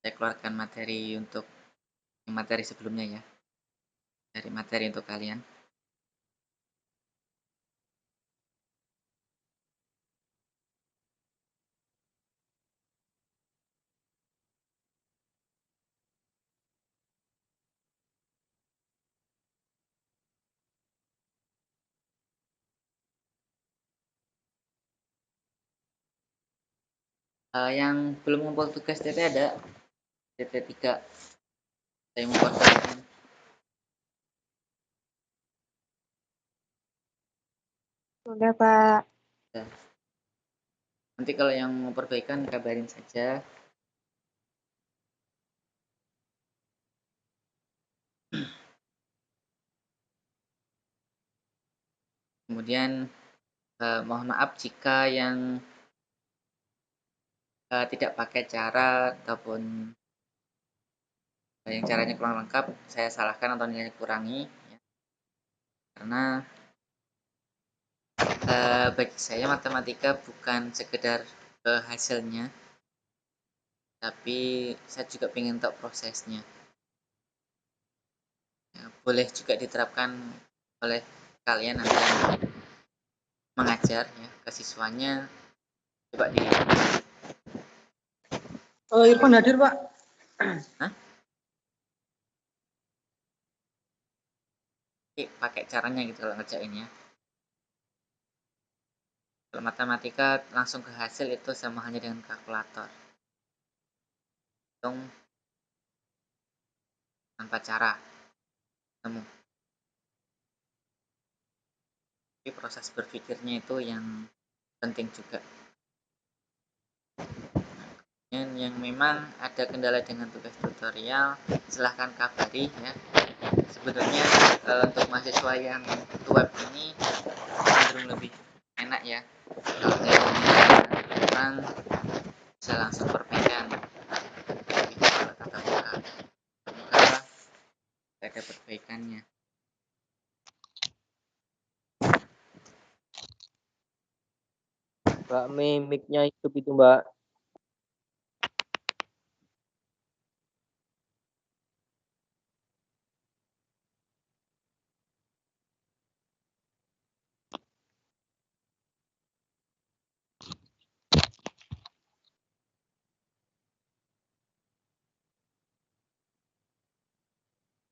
saya keluarkan materi untuk materi sebelumnya ya, dari materi untuk kalian. Yang belum ngumpul tugas TT ada TT 3, saya mau perbaikan. Udah, Pak. Ya. Nanti kalau yang mau perbaikan kabarin saja. Kemudian mohon maaf jika yang tidak pakai cara ataupun yang caranya kurang lengkap, saya salahkan atau nilainya kurangi ya. Karena bagi saya matematika bukan sekedar hasilnya, tapi saya juga ingin tahu prosesnya ya, boleh juga diterapkan oleh kalian nanti mengajar ya ke siswanya. Coba di Irfan hadir, Pak. Hah? Pakai caranya gitu kalau ngerjainnya. Kalau matematika langsung ke hasil itu sama hanya dengan kalkulator. Hitung tanpa cara temu. Tapi proses berpikirnya itu yang penting juga. Dan yang memang ada kendala dengan tugas tutorial, silahkan kabari ya. Sebetulnya untuk mahasiswa yang web ini cenderung lebih enak ya. Kalau kurang bisa langsung perbaikan. Kalau tatap muka ada perbaikannya. Mbak Mei, mic-nya hidup itu, Mbak.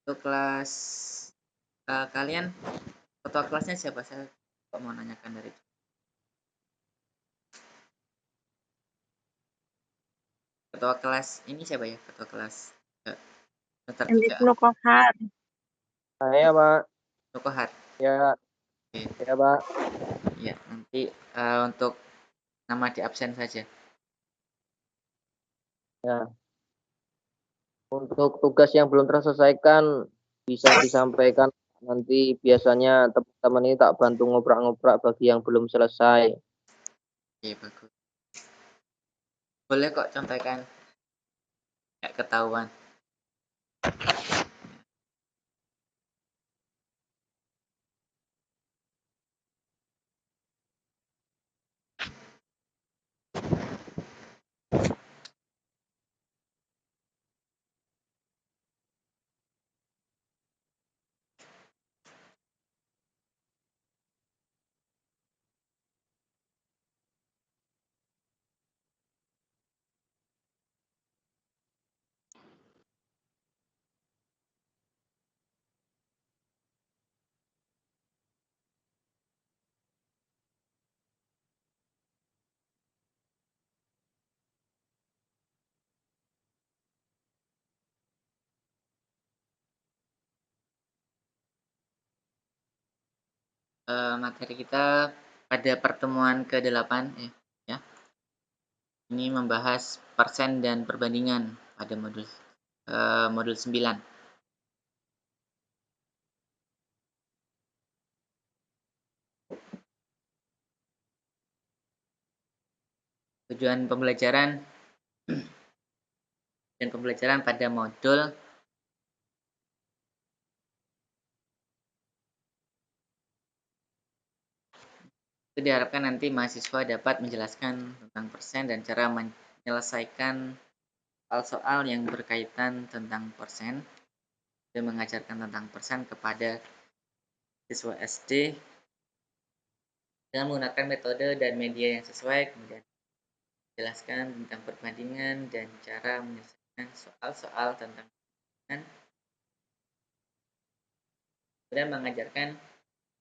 Untuk kelas kalian, ketua kelasnya siapa? Saya mau nanyakan dari itu. Ketua kelas ini siapa ya? Ketua kelas semester 3. Nukohar. Saya, Pak. Nukohar. Ya. Oke. Ya, Pak. Ya, nanti untuk nama di absen saja. Ya. Untuk tugas yang belum terselesaikan bisa disampaikan nanti, biasanya teman-teman ini tak bantu ngoprak-ngoprak bagi yang belum selesai. Oke, bagus. Boleh kok contohkan. Nggak ketahuan. Materi kita pada pertemuan ke-8 ya. Ini membahas persen dan perbandingan pada modul 9. Tujuan pembelajaran dan pembelajaran pada modul itu diharapkan nanti mahasiswa dapat menjelaskan tentang persen dan cara menyelesaikan soal-soal yang berkaitan tentang persen dan mengajarkan tentang persen kepada siswa SD dengan menggunakan metode dan media yang sesuai, kemudian jelaskan tentang perbandingan dan cara menyelesaikan soal-soal tentang perbandingan, kemudian mengajarkan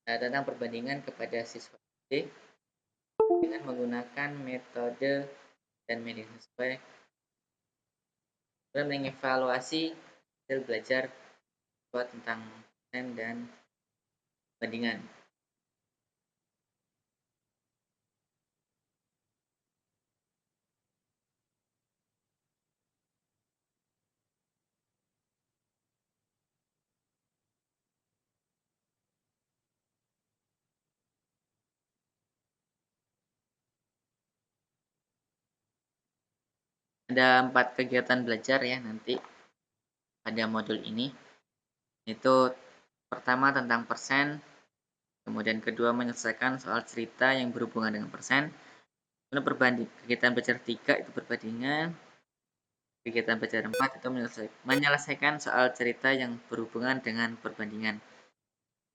tentang perbandingan kepada siswa SD dengan menggunakan metode dan media yang sesuai, kemudian mengevaluasi hasil belajar siswa tentang persen dan perbandingan. Ada 4 kegiatan belajar ya nanti pada modul ini, yaitu pertama tentang persen, kemudian kedua menyelesaikan soal cerita yang berhubungan dengan persen, kemudian kegiatan belajar 3 itu perbandingan, kegiatan belajar 4 itu menyelesaikan soal cerita yang berhubungan dengan perbandingan.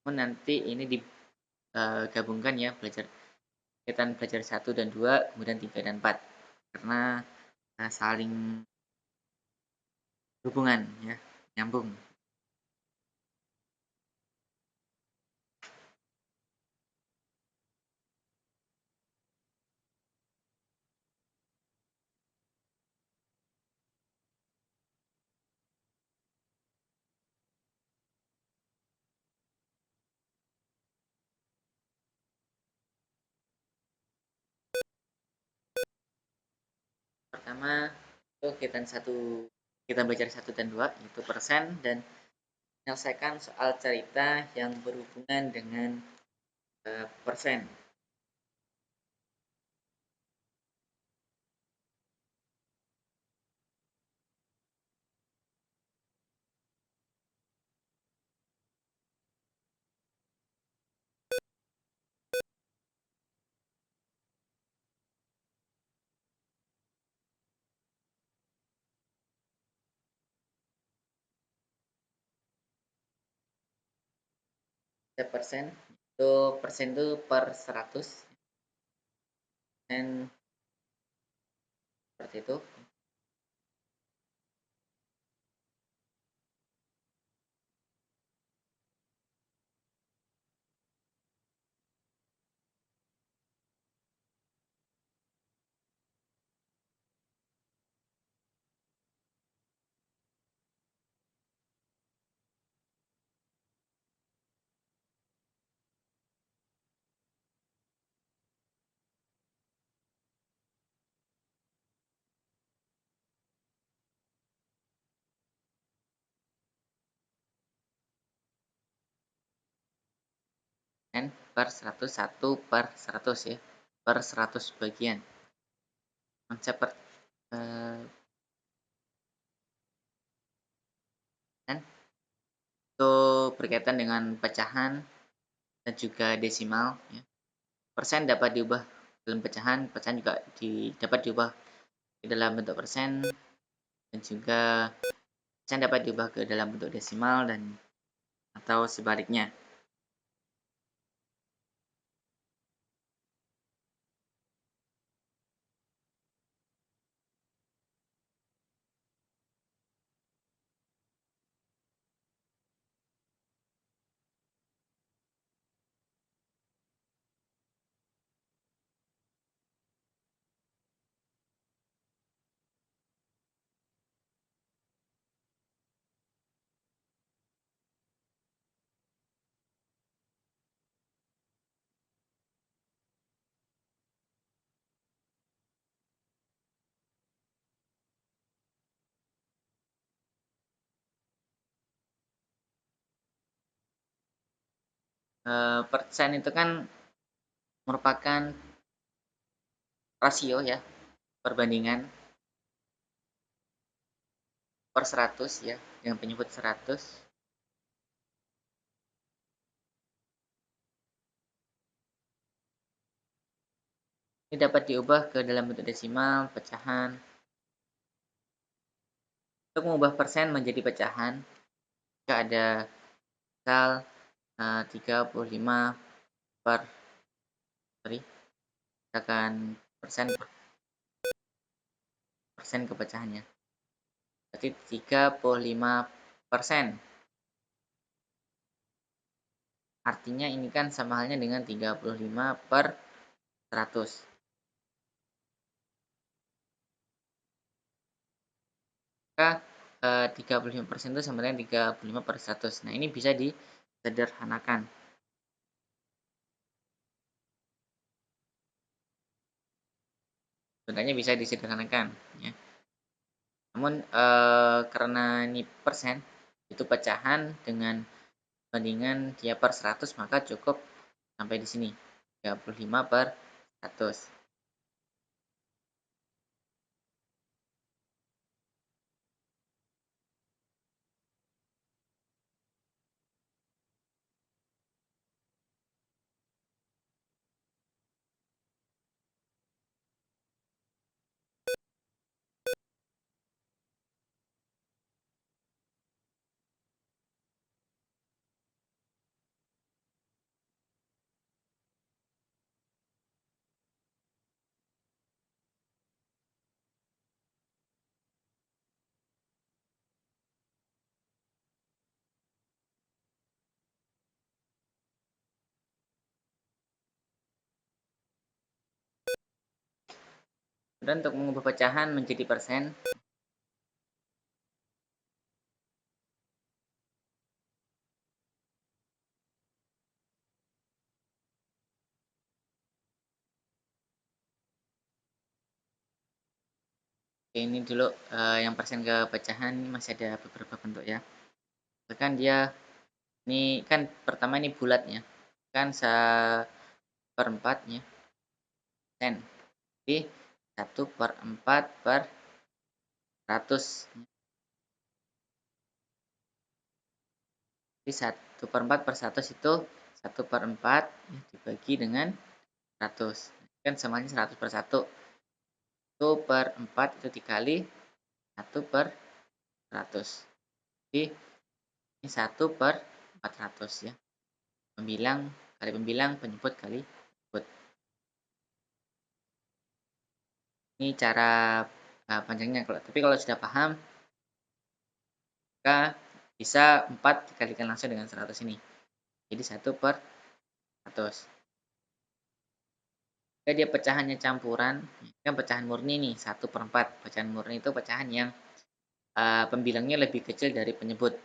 Namun nanti ini digabungkan ya, kegiatan belajar 1 dan 2, kemudian 3 dan 4, karena saling hubungan ya, nyambung. Pertama itu kita belajar 1 dan 2 yaitu persen dan menyelesaikan soal cerita yang berhubungan dengan persen. Persen itu per 100 dan seperti itu. Dan per 100 1 per 100 ya, per 100 bagian. Konsep dan itu berkaitan dengan pecahan dan juga desimal ya. Persen dapat diubah dalam pecahan, pecahan juga dapat diubah ke dalam bentuk persen, dan juga persen dapat diubah ke dalam bentuk desimal dan atau sebaliknya. Persen itu kan merupakan rasio ya, perbandingan per 100 ya, dengan penyebut 100. Ini dapat diubah ke dalam bentuk desimal, pecahan, Untuk mengubah persen menjadi pecahan, jika ada misal 35 per sorry, misalkan persen kepecahannya. Berarti 35%. Artinya ini kan sama halnya dengan 35 per 100. Maka 35% itu sama dengan 35 per 100. Nah, ini bisa disederhanakan. Sebenarnya bisa disederhanakan, ya. Namun karena ini persen, itu pecahan dengan bandingan dia per 100, maka cukup sampai di sini 35 per 100. Dan untuk mengubah pecahan menjadi persen, ini dulu yang persen ke pecahan masih ada beberapa bentuk, ya. Misalkan dia ini kan pertama ini bulat, ya, kan 1/4 ya persen. Jadi 1/4 per 100. Jadi 1/4 per 100 itu 1/4 ya, dibagi dengan 100. Kan samanya 100 per 1. 1/4 itu dikali 1 per 100. Jadi ini 1 per 400, ya. Pembilang kali pembilang, penyebut kali penyebut. Ini cara panjangnya. Tapi kalau sudah paham, maka bisa 4 dikalikan langsung dengan 100 ini. Jadi 1 per 100. Jika dia pecahannya campuran, kan pecahan murni nih 1/4. Pecahan murni itu pecahan yang pembilangnya lebih kecil dari penyebut.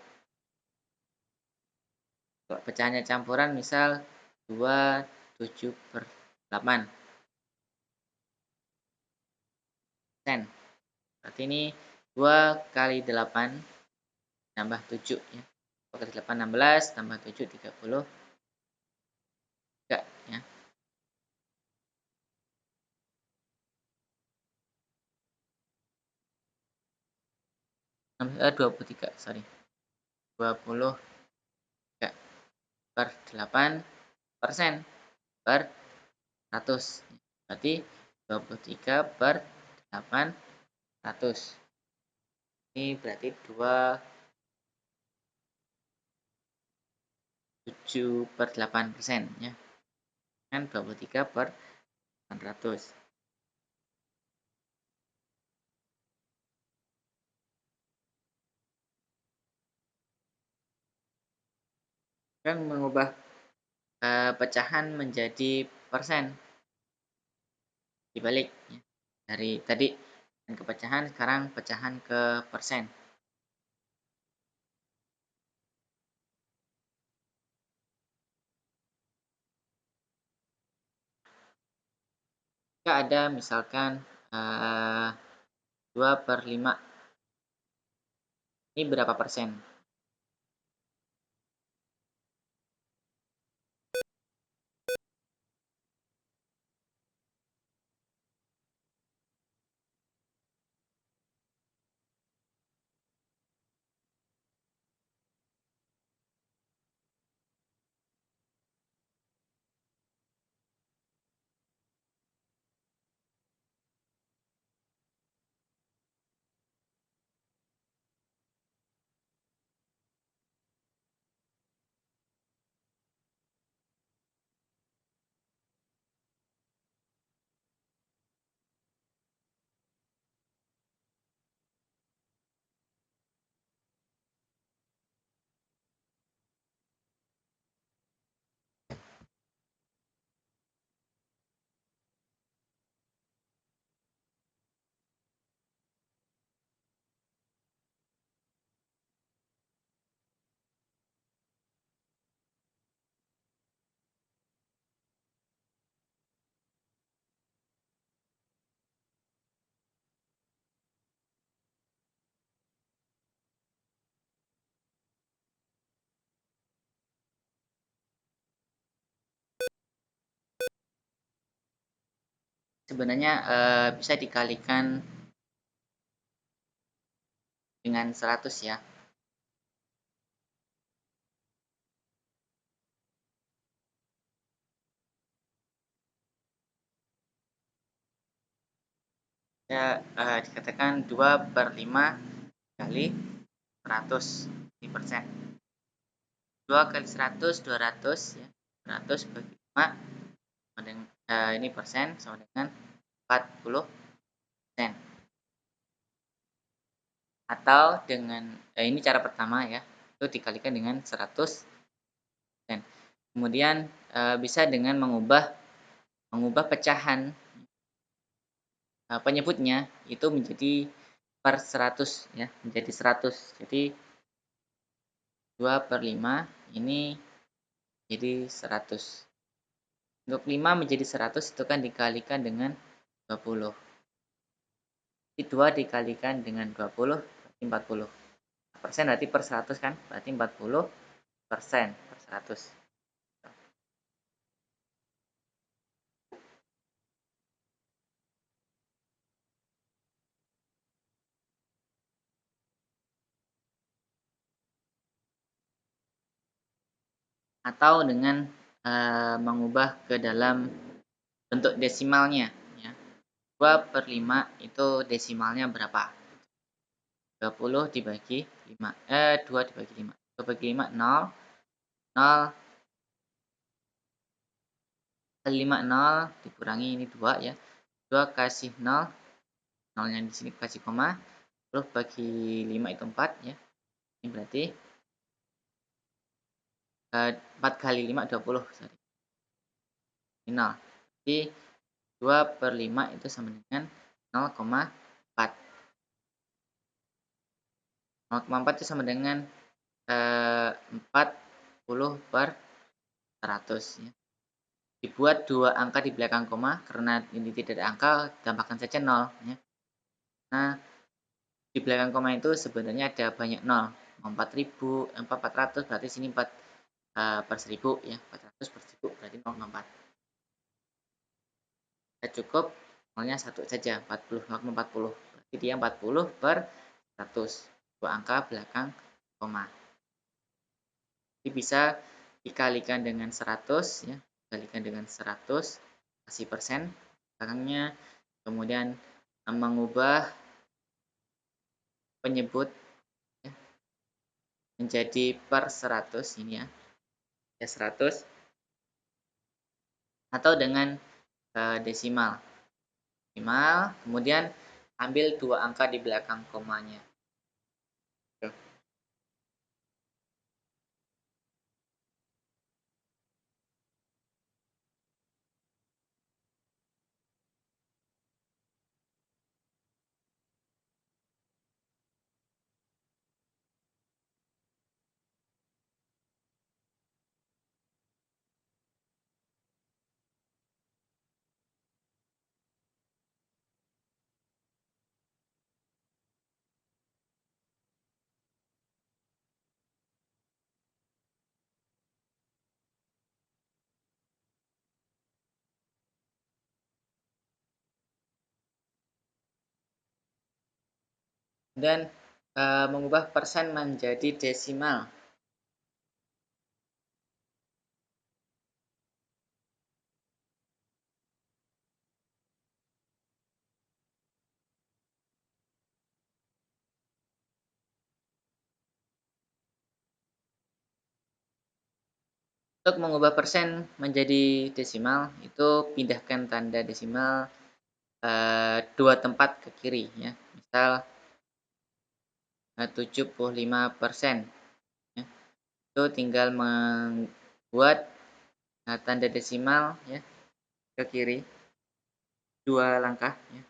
Kalau pecahannya campuran misal 27/8 persen. Berarti ini 2 kali 8 tambah 7, ya. 2 kali 8 16 tambah 7 33, ya. 23, sorry. 23 per 8 persen per 100. Berarti 23 per 800. Ini berarti 27/8%, ya. Kan 23 per 800. Kan mengubah pecahan menjadi persen. Dibalik, ya. Dari tadi ke pecahan, sekarang pecahan ke persen. Jika ada misalkan 2/5, ini berapa persen? sebenarnya bisa dikalikan dengan 100 ya. Ya, dikatakan 2/5 kali 100 ini persen. 2 kali 100 200 ya. 100 bagi 5 sama dengan, ini persen sama dengan 40 persen. Atau dengan ini cara pertama ya, itu dikalikan dengan 100 persen. Kemudian bisa dengan mengubah pecahan penyebutnya itu menjadi per 100 ya, menjadi 100. Jadi 2/5 ini jadi 100. Untuk 5 menjadi 100 itu kan dikalikan dengan 20. Jadi 2 dikalikan dengan 20 berarti 40. Persen berarti per 100 kan? Berarti 40% per 100. Atau dengan mengubah ke dalam bentuk desimalnya ya. 2/5 itu desimalnya berapa? 20 dibagi 5. 2 dibagi 5. 2 bagi 5 0. 0 kali 5 0 dikurangi ini 2 ya. 2 kasih 0. 0-nya di sini kasih koma. 10 bagi 5 itu 4 ya. Ini berarti 4 kali 5 20. Sorry. Ini 0. Jadi 2/5 itu sama dengan 0,4. 0,4 itu sama dengan 40/100 ya. Dibuat 2 angka di belakang koma karena ini tidak ada angka, tambahkan saja 0 ya. Nah, di belakang koma itu sebenarnya ada banyak 0. 400 berarti sini 4 per 1000 ya. 400 per 1000 berarti 0,4. Ya cukup nolnya 1 saja, 40, 0,40. Berarti dia 40/100. 2 angka belakang koma. Jadi bisa dikalikan dengan 100 ya, dikalikan dengan 100 kasih persen belakangnya, kemudian mengubah penyebut ya, menjadi per 100 ini ya 100 atau dengan desimal. Kemudian ambil 2 angka di belakang komanya. Dan mengubah persen menjadi desimal. Untuk mengubah persen menjadi desimal, itu pindahkan tanda desimal 2 tempat ke kiri ya. Misal 75% ya. Itu tinggal membuat tanda desimal ya ke kiri 2 langkah ya.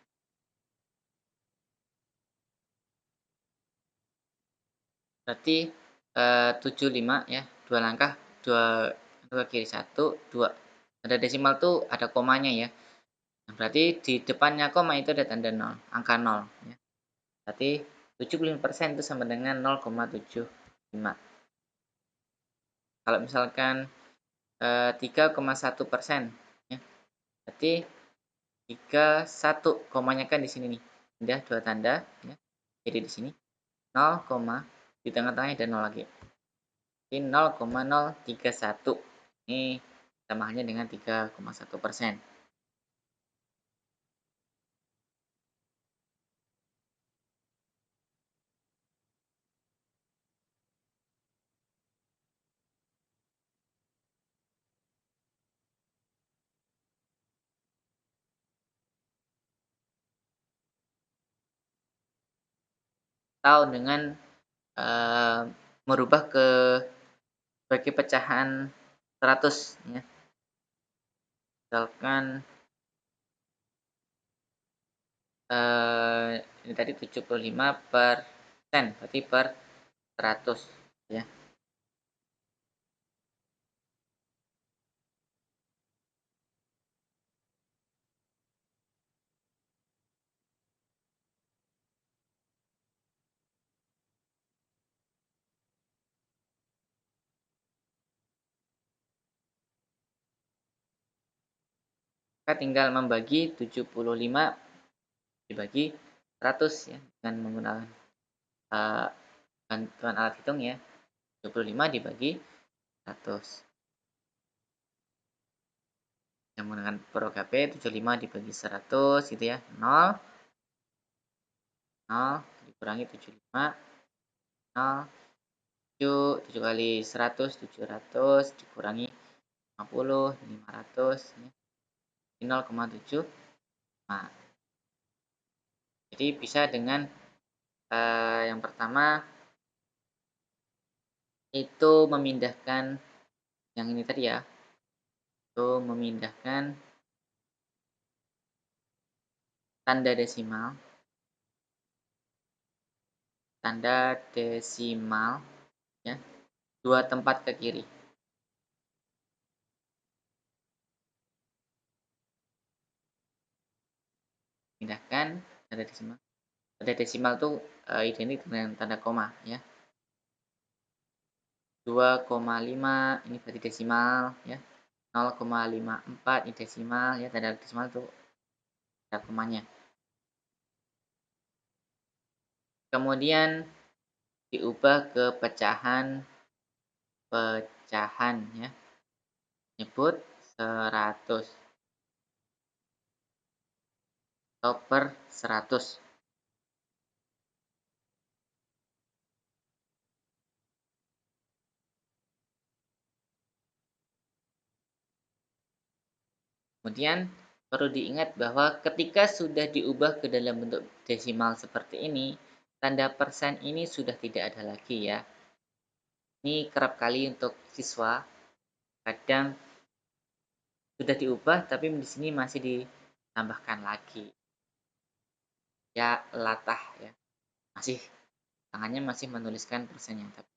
Berarti 75 ya, 2 langkah, 2 ke kiri 1, 2. Tanda desimal tuh ada komanya ya. Nah, berarti di depannya koma itu ada tanda 0, angka 0 ya. Berarti 75% itu sama dengan 0,75. Kalau misalkan 3,1% ya. Berarti 31, komanya kan di sini nih. Udah 2 tanda ya. Jadi di sini 0, di tengah-tengahnya ada 0 lagi. Jadi 0,031. Ini sama halnya dengan 3,1%. Atau dengan merubah ke sebagai pecahan 100 ya. Misalkan ini tadi 75%, berarti per 100 ya. Kita tinggal membagi 75 dibagi 100 ya, dengan menggunakan bantuan alat hitung ya. 75 dibagi 100. Yang menggunakan ProKP 75 dibagi 100 gitu ya. 0 dikurangi 75, 0, 7 kali 100 700 dikurangi 50 500 ya. 0,7. Nah, jadi bisa dengan yang pertama itu memindahkan yang ini tadi ya, itu memindahkan tanda desimal ya, 2 tempat ke kiri. Pindahkan tanda desimal. Tanda desimal itu identik dengan tanda koma ya. 2,5 ini berarti desimal ya. 0,54 ini desimal ya, tanda desimal itu tanda komanya. Kemudian diubah ke pecahan ya. Nyebut 100 atau per 100. Kemudian perlu diingat bahwa ketika sudah diubah ke dalam bentuk desimal seperti ini, tanda persen ini sudah tidak ada lagi ya. Ini kerap kali untuk siswa, kadang sudah diubah tapi di sini masih ditambahkan lagi. Ya latah ya. Tangannya masih menuliskan persennya. Tapi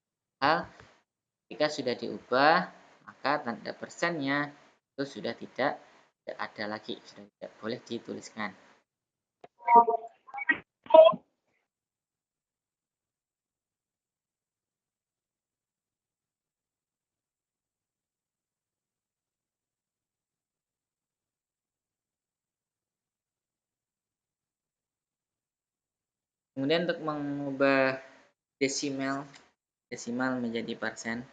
ketika sudah diubah, maka tanda persennya itu sudah tidak ada lagi, sudah tidak boleh dituliskan. Kemudian untuk mengubah desimal menjadi persen,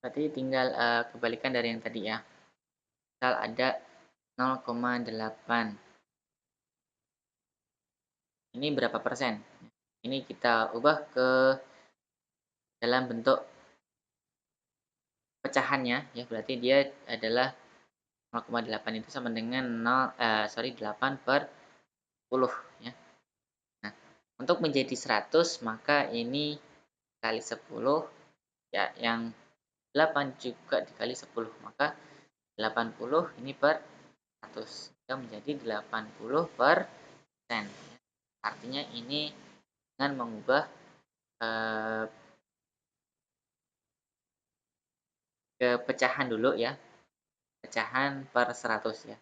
berarti tinggal kebalikan dari yang tadi ya. Misal ada 0,8. Ini berapa persen? Ini kita ubah ke dalam bentuk pecahannya ya, berarti dia adalah 0,8 itu sama dengan 8 per 10 ya. Nah, untuk menjadi 100 maka ini kali 10 ya, yang 8 juga dikali 10, maka 80 ini per 100 yang menjadi 80 persen. Artinya ini dengan mengubah ke pecahan dulu ya, pecahan per 100 ya.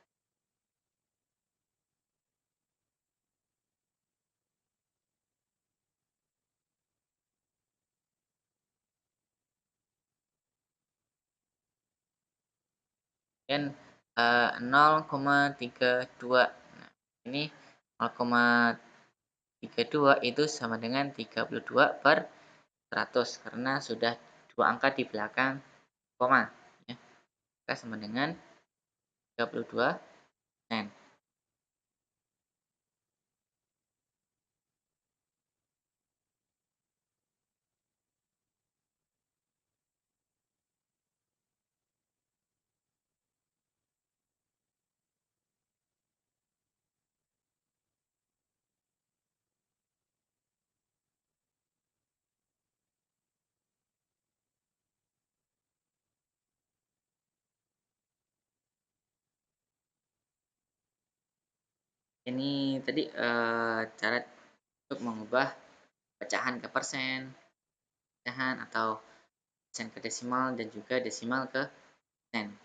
Dan 0,32. Nah, ini 0,32 itu sama dengan 32 per 100 karena sudah dua angka di belakang koma ya. Maka sama dengan 32%. Ini tadi cara untuk mengubah pecahan ke persen, pecahan atau persen ke desimal dan juga desimal ke persen.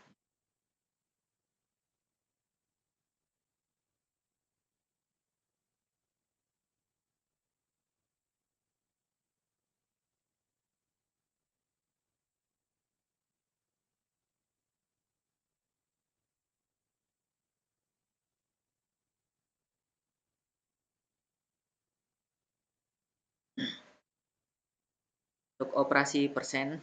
Untuk operasi persen,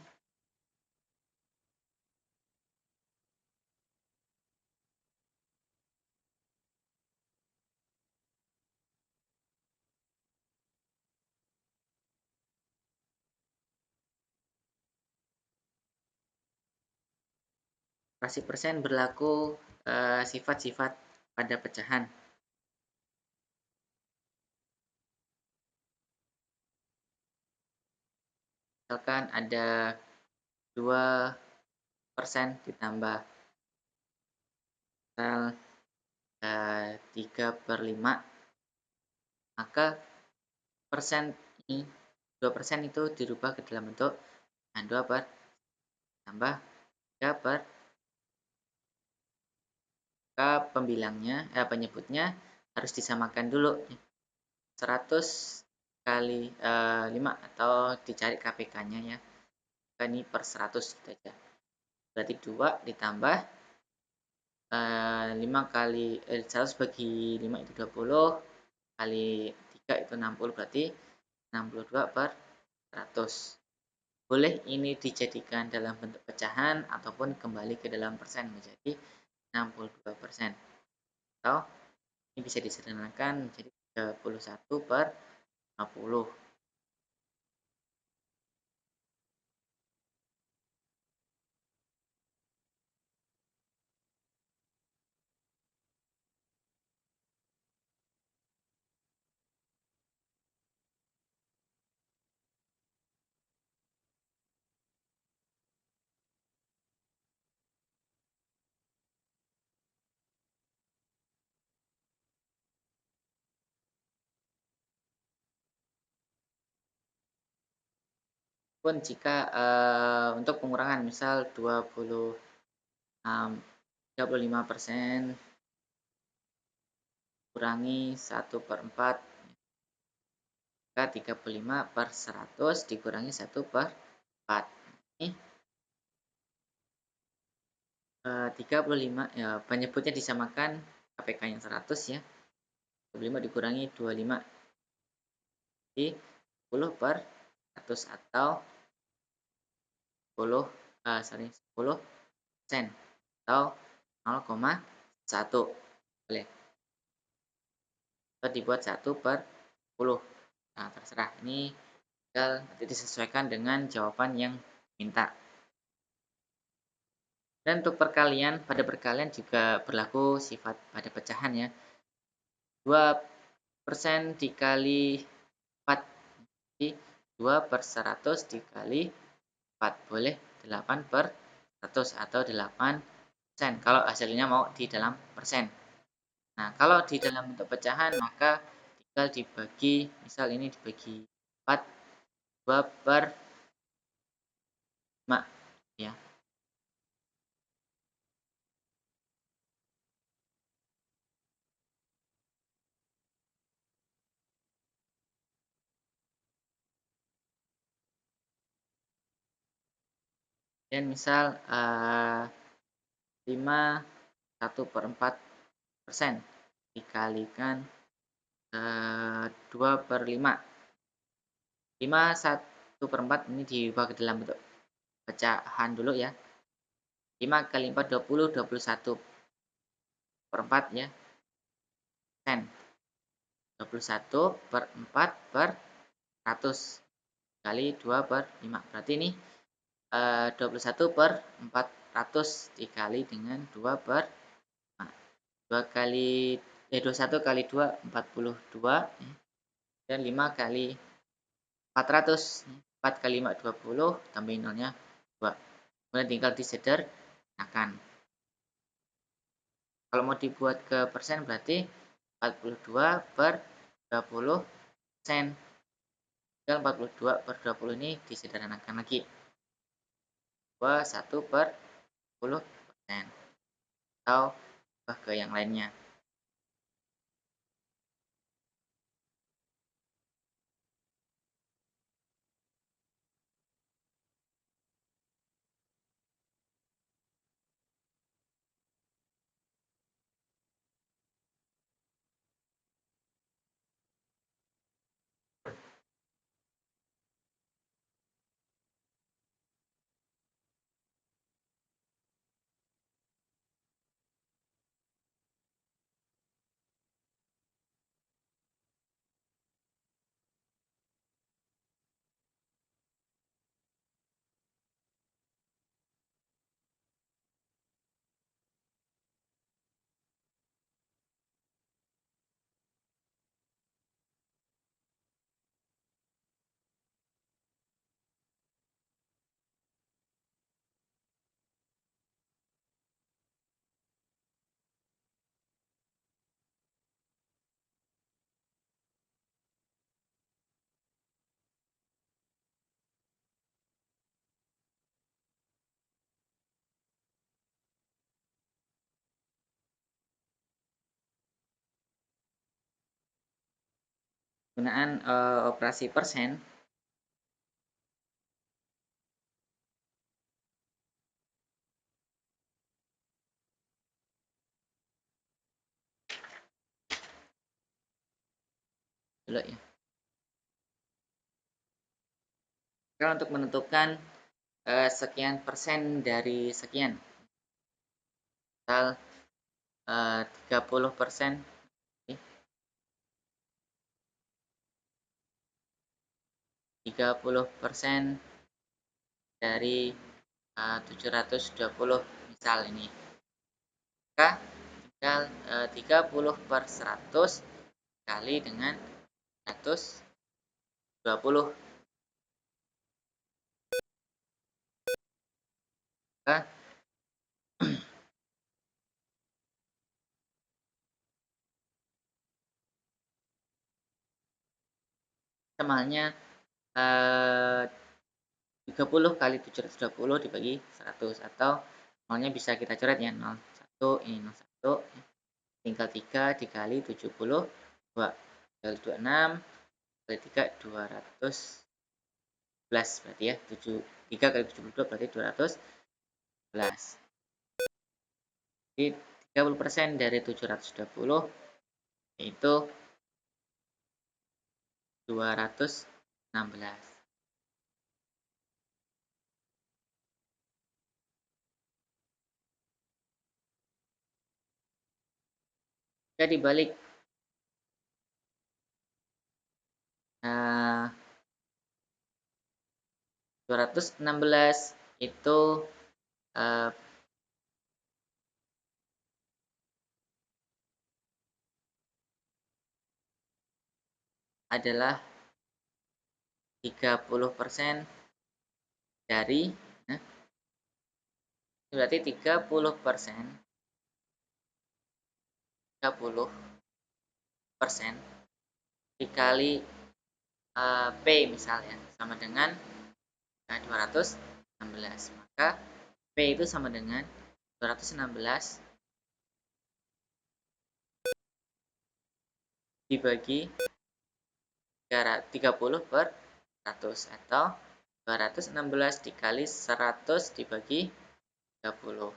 operasi persen berlaku sifat-sifat pada pecahan. Misalkan ada 2% ditambah misal 3/5, maka persen ini 2% itu dirubah ke dalam bentuk 2 per tambah 3 per, maka pembilangnya penyebutnya harus disamakan dulu 100 kali 5 atau dicari KPK-nya ya. Ini per 100 gitu aja. Berarti 2 ditambah 5 kali 100 bagi 5 itu 20 kali 3 itu 60, berarti 62 per 100. Boleh ini dijadikan dalam bentuk pecahan ataupun kembali ke dalam persen menjadi 62%. Atau ini bisa disederhanakan menjadi 31 per 50. Pun jika untuk pengurangan misal 35% kurangi 1/4, maka 35 per 100 dikurangi 1/4. Ini 35 ya, penyebutnya disamakan KPK yang 100 ya. 35 dikurangi 25 jadi 10 per 100 atau 10 sen atau 0,1 boleh, atau dibuat 1 per 10. Nah, terserah, ini tinggal nanti disesuaikan dengan jawaban yang minta. Dan untuk perkalian, pada perkalian juga berlaku sifat pada pecahan ya. 2% dikali 4, jadi 2 per 100 dikali 4, boleh 8 per 100 atau 8%, kalau hasilnya mau di dalam persen. Nah, kalau di dalam bentuk pecahan maka tinggal dibagi, misal ini dibagi 4, 2/5 ya. Dan misal 5 1/4% dikalikan 2/5. 5 1/4 ini dibagi dalam bentuk pecahan dulu ya. 5 kali 4 20, 21/4 ya. 21/4/100 kali 2/5. Berarti ini 21/400 dikali dengan 2/5. 21 kali 2 42 ya. Dan 5 kali 400. 4 kali 5 20, tambahin nolnya 2. Kemudian tinggal disederhanakan. Kalau mau dibuat ke persen berarti 42/20 persen. Tinggal 42/20 ini disederhanakan lagi. 1/10% atau ke yang lainnya. Penggunaan operasi persen dulu ya. Kalau untuk menentukan sekian persen dari sekian, misal 30%, 30% dari 720 misal ini. Maka tinggal 30/100 kali dengan 120. Maka samanya 30 kali 720 dibagi 100, atau nolnya bisa kita coret ya, 01, ini 01, tinggal 3 dikali 72, kali 26 kali 3 211 berarti ya, 3 kali 72 berarti 211. Jadi 30% dari 720 yaitu 216. Jika dibalik 216 itu adalah 30% dari, berarti 30% dikali P misalnya sama dengan 216. Maka P itu sama dengan 216 dibagi 30 per 100 atau 216 dikali 100 dibagi 30.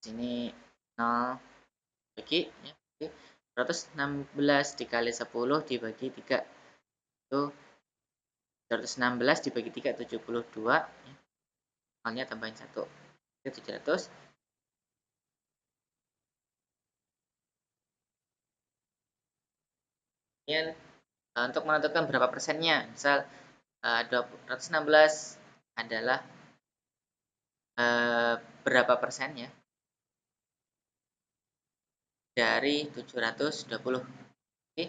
Sini 0 bagi ya, 216 dikali 10 dibagi 3 itu 216 dibagi 3 72 ya. Nolnya tambahin 1 itu 700. Kemudian untuk menentukan berapa persennya, misal 216 adalah berapa persen ya dari 720. Oke,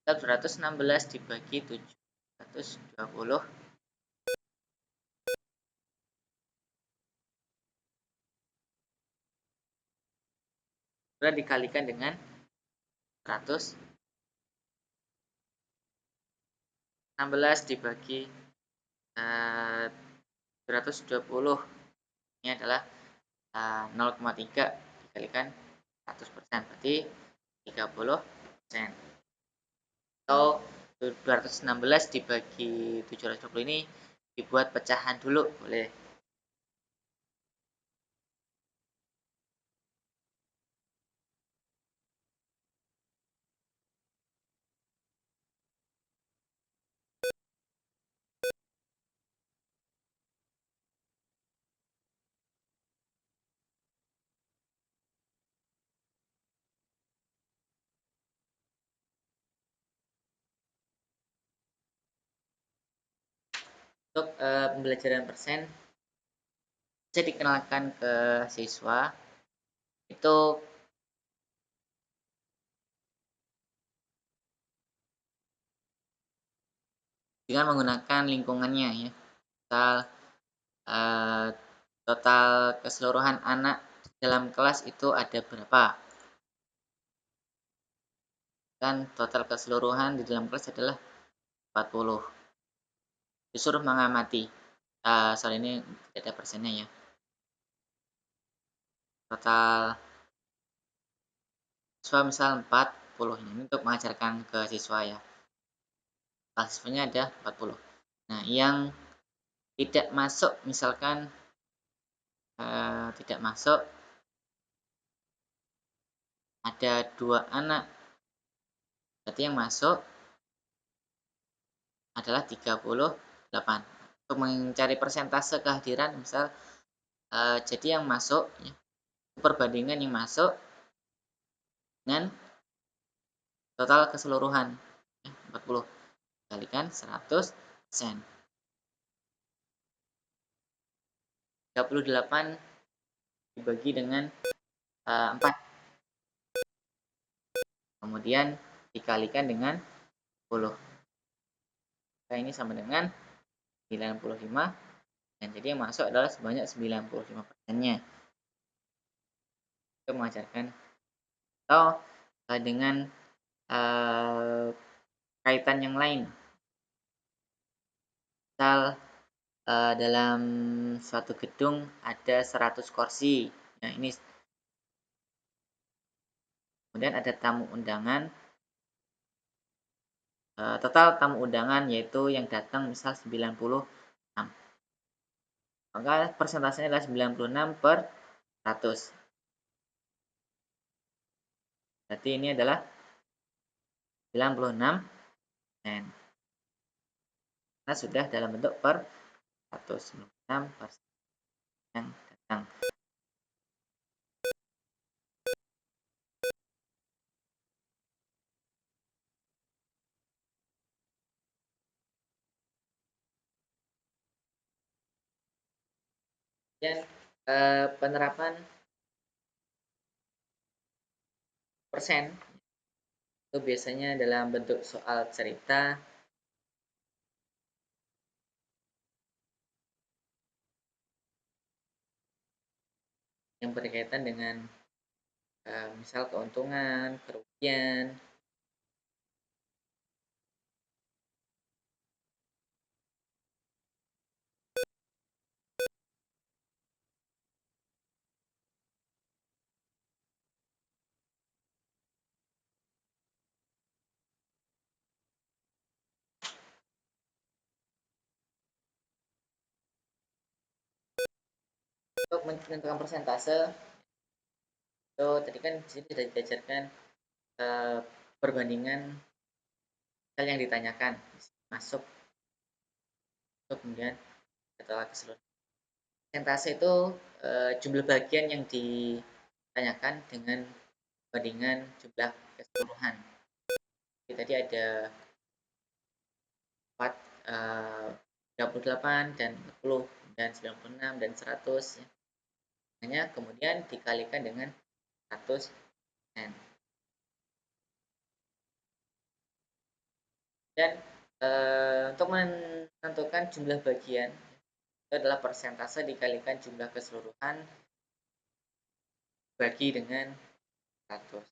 216 dibagi 720 sudah dikalikan dengan 100. 16 dibagi 720 ini adalah 0,3 dikalikan 100%, berarti 30%. Atau 216 dibagi 720 ini dibuat pecahan dulu, boleh. Untuk pembelajaran persen bisa dikenalkan ke siswa itu dengan menggunakan lingkungannya ya. Misal total keseluruhan anak dalam kelas itu ada berapa, kan total keseluruhan di dalam kelas adalah 40. Disuruh mengamati, soal ini tidak ada persennya ya, total siswa misal 40, ini untuk mengajarkan ke siswa ya, siswanya ada 40. Nah, yang tidak masuk misalkan tidak masuk ada 2 anak, berarti yang masuk adalah 38. Untuk mencari persentase kehadiran misal jadi yang masuk ya, perbandingan yang masuk dengan total keseluruhan ya, 40 kalikan 100%. 38 dibagi dengan 4, kemudian dikalikan dengan 10. Nah, ini sama dengan 95, dan jadi yang masuk adalah sebanyak 95%-nya. Itu mengajarkan atau dengan kaitan yang lain. Misal dalam suatu gedung ada 100 kursi. Nah, ini kemudian ada tamu undangan. Total tamu undangan yaitu yang datang misal 96. Maka persentasenya adalah 96 per 100. Berarti ini adalah 96%. Nah, sudah dalam bentuk per 196 per yang datang. Dan penerapan persen itu biasanya dalam bentuk soal cerita yang berkaitan dengan misal keuntungan, kerugian. Untuk menentukan persentase itu tadi kan di sini sudah diajarkan perbandingan hal yang ditanyakan masuk kemudian setelah keseluruhan. Persentase itu jumlah bagian yang ditanyakan dengan perbandingan jumlah keseluruhan. Jadi tadi ada 38 dan 40 dan 96 dan 100 ya. Hanya kemudian dikalikan dengan 100 dan untuk menentukan jumlah bagian itu adalah persentase dikalikan jumlah keseluruhan bagi dengan 100.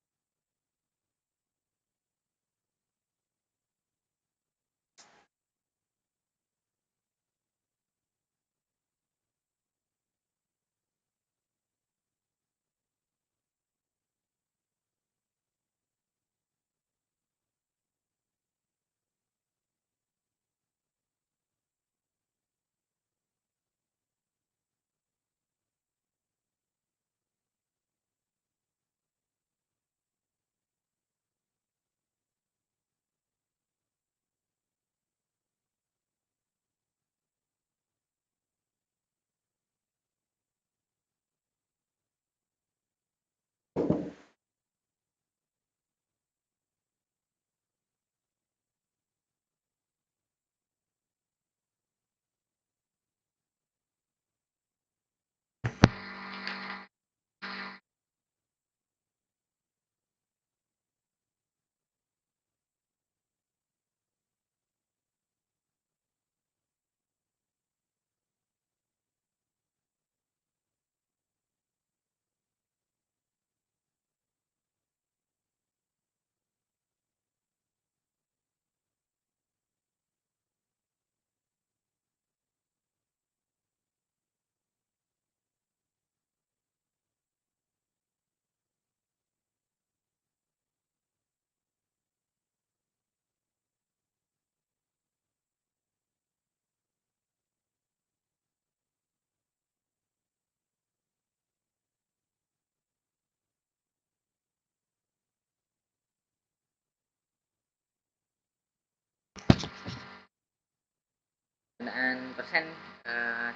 Penggunaan persen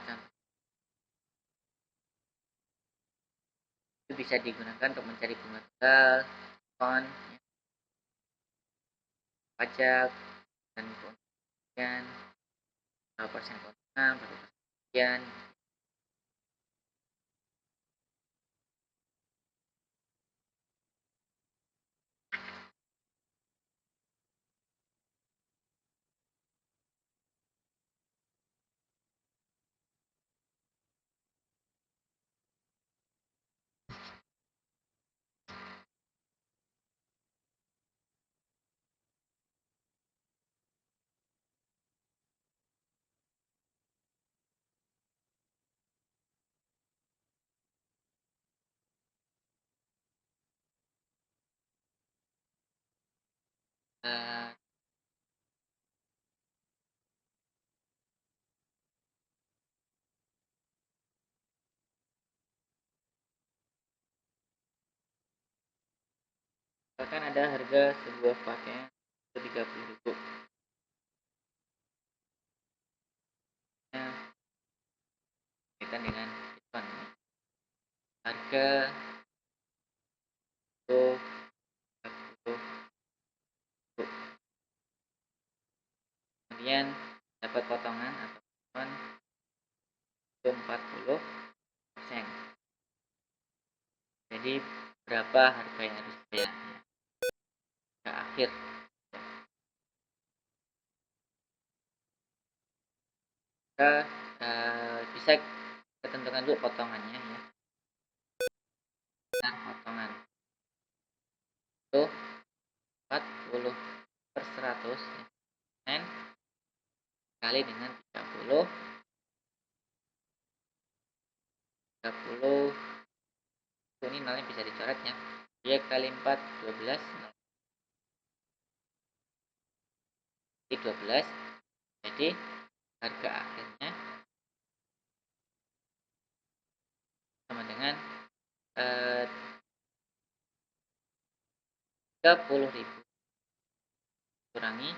contoh itu bisa digunakan untuk mencari bunga tunggal, diskon, ya, pajak, dan keuntungan, persen keuntungan, berapa persen. Eh, Misalkan ada harga sebuah pakaian itu 30.000. Nah, kaitan dengan diskon. Harga itu 30.000. Kemudian dapat potongan atau diskon itu 40%. Jadi berapa harga yang harus dibayar ke akhir? Kita bisa kita tentukan dulu potongannya ya. dikali dengan 30 ini nolnya bisa dicoret ya. 3 kali 4 12 jadi 12. Jadi harga akhirnya sama dengan 30.000 kurangi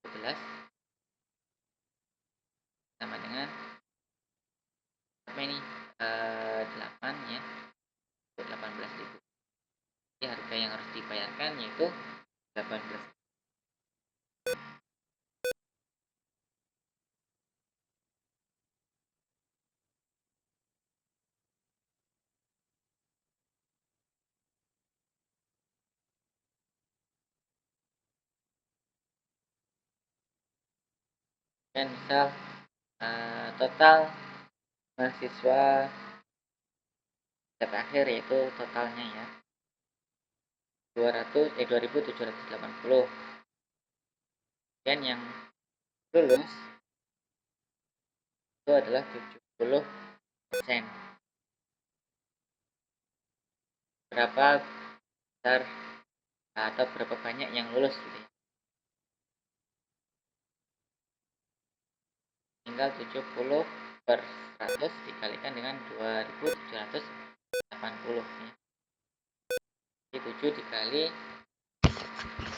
12 sama dengan apa ini 8 ya, 18.000. Jadi harga yang harus dibayarkan yaitu 18. Dan misal total mahasiswa tingkat akhir yaitu totalnya ya 2780. Dan yang lulus itu adalah 70%. Berapa besar atau berapa banyak yang lulus gitu ya. Tinggal 70 per 100 dikalikan dengan 2780 ya. Jadi 7 dikali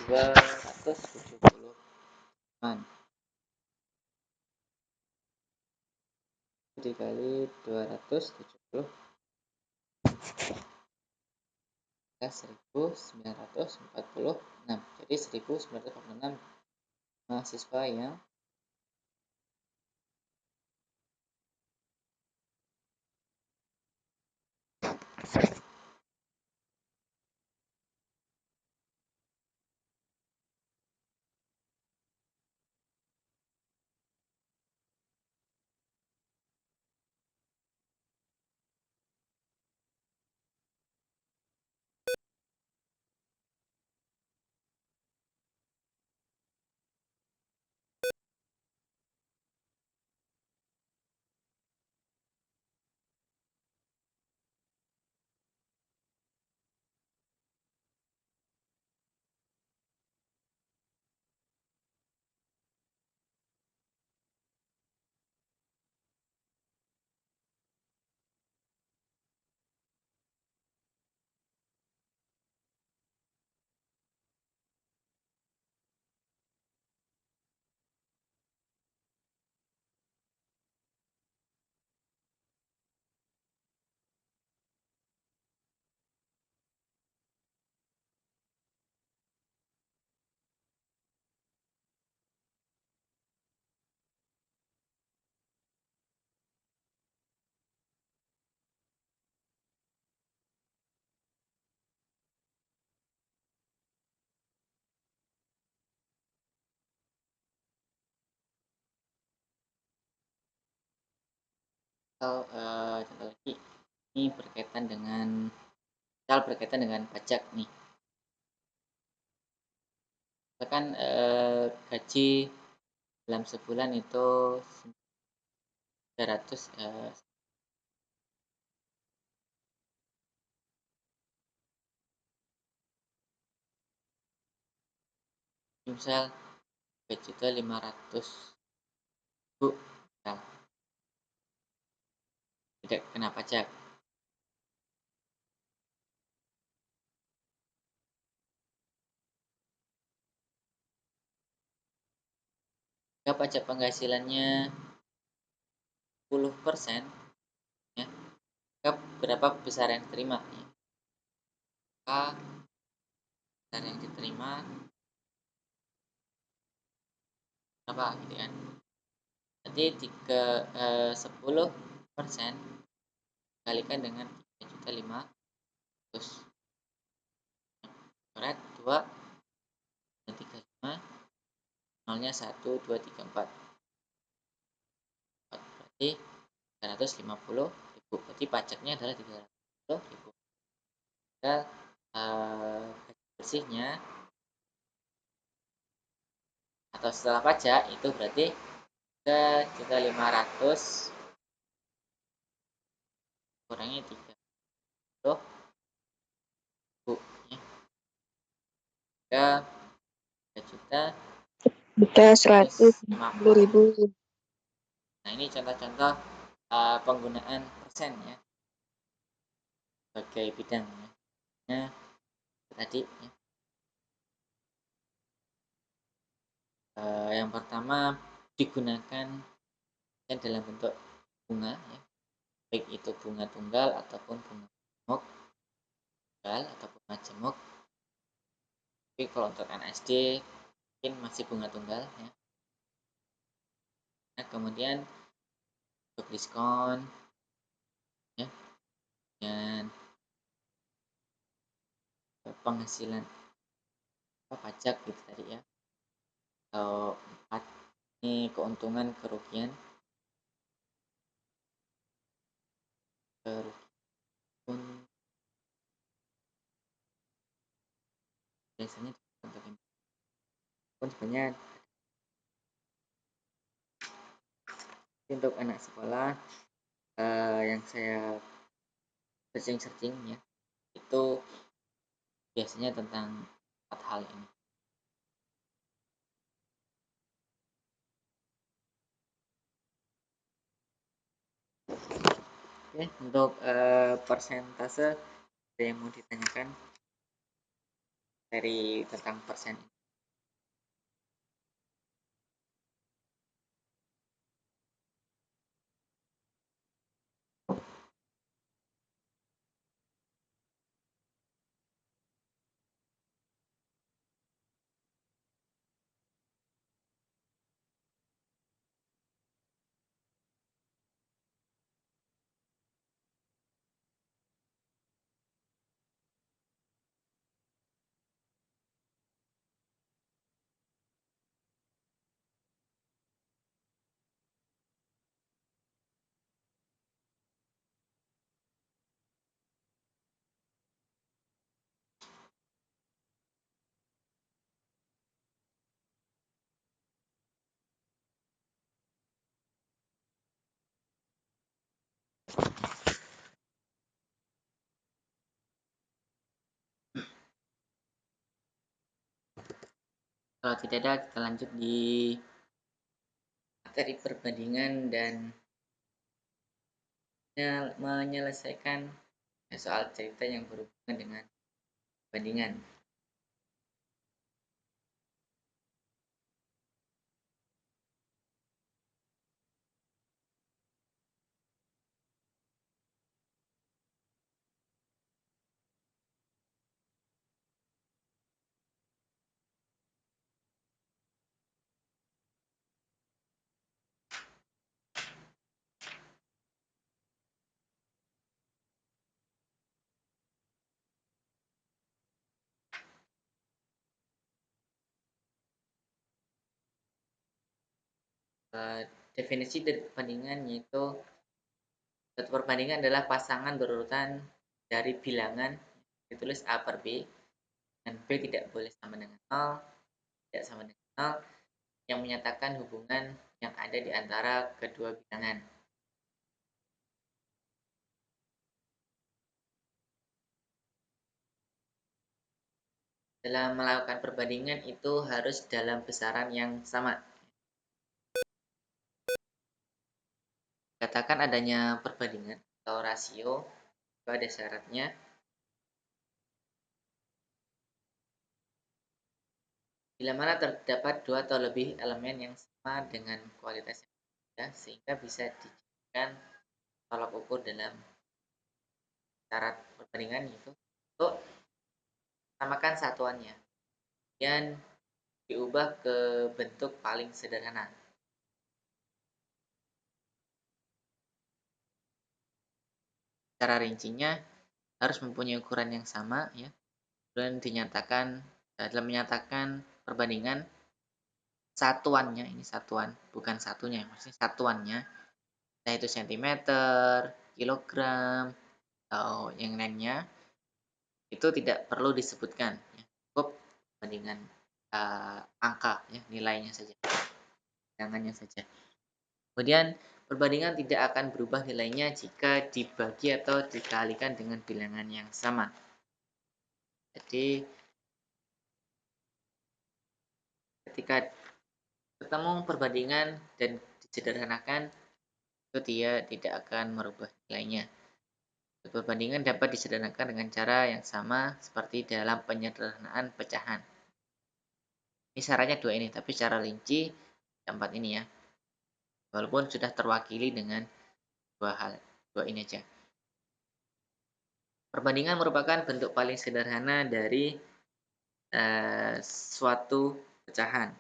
270 dikali 270 1946. Jadi 1946 mahasiswa yang contoh lagi ini berkaitan dengan pajak nih. Misalkan gaji dalam sebulan itu 300 misal gaji itu 500.000 misal. Tidak kena pajak. Jika pajak penghasilannya 10% ya, maka berapa besar yang diterima ya? Maka besar yang diterima berapa gitu kan. Jadi 10% dikalikan dengan 3.500.000 coret 2 dan 35 nolnya 1 2 3 4 berarti 350.000. Berarti pajaknya adalah 350.000. Dan gaji bersihnya atau setelah pajak itu berarti 3.500 kurangi 30 Bu, ya. 3.150.000. Nah, ini contoh-contoh penggunaan persen ya sebagai bidang ya. Nah, tadi ya. Yang pertama digunakan dalam bentuk bunga ya, baik itu bunga tunggal ataupun bunga majemuk, tapi kalau untuk NSD mungkin masih bunga tunggal ya. Nah, kemudian untuk diskon ya, dan penghasilan pajak gitu tadi ya, atau 4 ini keuntungan kerugian biasanya untuk ini pun sebenarnya untuk anak sekolah yang saya searching ya, itu biasanya tentang 4 hal ini. Oke, untuk persentase ada yang mau ditanyakan dari tentang persen ini? Kalau tidak ada, kita lanjut di materi perbandingan dan menyelesaikan soal cerita yang berhubungan dengan perbandingan. Definisi dari perbandingan yaitu suatu perbandingan adalah pasangan berurutan dari bilangan ditulis A per B dan B tidak boleh sama dengan 0, tidak sama dengan 0, yang menyatakan hubungan yang ada di antara kedua bilangan. Dalam melakukan perbandingan itu harus dalam besaran yang sama. Katakan adanya perbandingan atau rasio, itu ada syaratnya. Bila mana terdapat 2 atau lebih elemen yang sama dengan kualitas yang berbeda, sehingga bisa dijadikan tolak ukur dalam syarat perbandingan itu untuk samakan satuannya, kemudian diubah ke bentuk paling sederhana. Cara rincinya harus mempunyai ukuran yang sama ya, dan dinyatakan dalam menyatakan perbandingan satuannya, ini satuan bukan satunya, maksudnya satuannya, entah itu sentimeter, kilogram, atau yang lainnya, itu tidak perlu disebutkan ya. Cukup perbandingan angka ya, nilainya saja, bilangannya saja. Kemudian perbandingan tidak akan berubah nilainya jika dibagi atau dikalikan dengan bilangan yang sama. Jadi ketika ketemu perbandingan dan disederhanakan, itu dia tidak akan merubah nilainya. Perbandingan dapat disederhanakan dengan cara yang sama seperti dalam penyederhanaan pecahan. Ini syaratnya 2 ini, tapi secara rinci 4 ini ya. Walaupun sudah terwakili dengan 2 ini aja. Perbandingan merupakan bentuk paling sederhana dari suatu pecahan.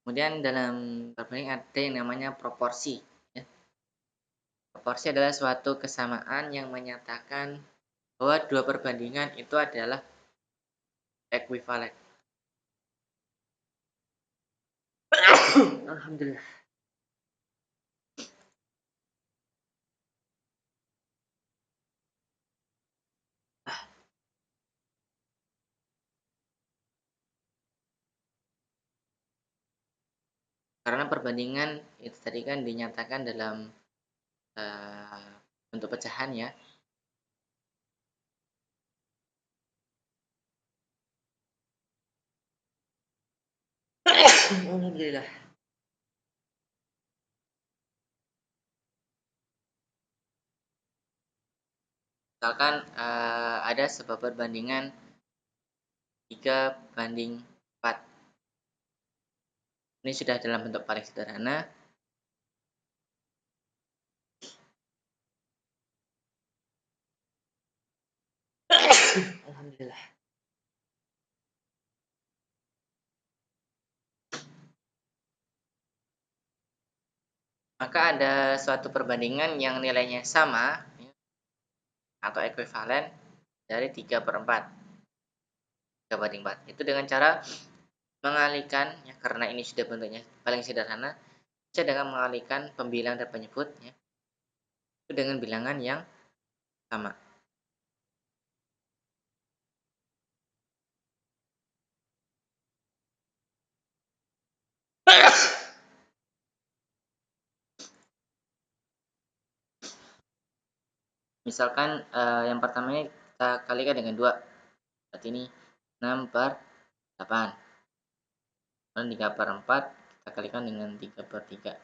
Kemudian dalam perbandingan ada yang namanya proporsi. Ya. Proporsi adalah suatu kesamaan yang menyatakan bahwa 2 perbandingan itu adalah ekuivalen. Alhamdulillah. Karena perbandingan itu tadi kan dinyatakan dalam bentuk pecahan ya. Alhamdulillah. Misalkan ada sebuah perbandingan 3:4. Ini sudah dalam bentuk paling sederhana. Alhamdulillah. Maka ada suatu perbandingan yang nilainya sama ya, atau ekuivalen dari 3/4. 3/4. Itu dengan cara mengalihkan ya, karena ini sudah bentuknya paling sederhana, bisa dengan mengalihkan pembilang dan penyebut ya, itu dengan bilangan yang sama. Misalkan yang pertama ini kita kalikan dengan 2. Berarti ini 6/8. Dan 3/4 kita kalikan dengan 3/3.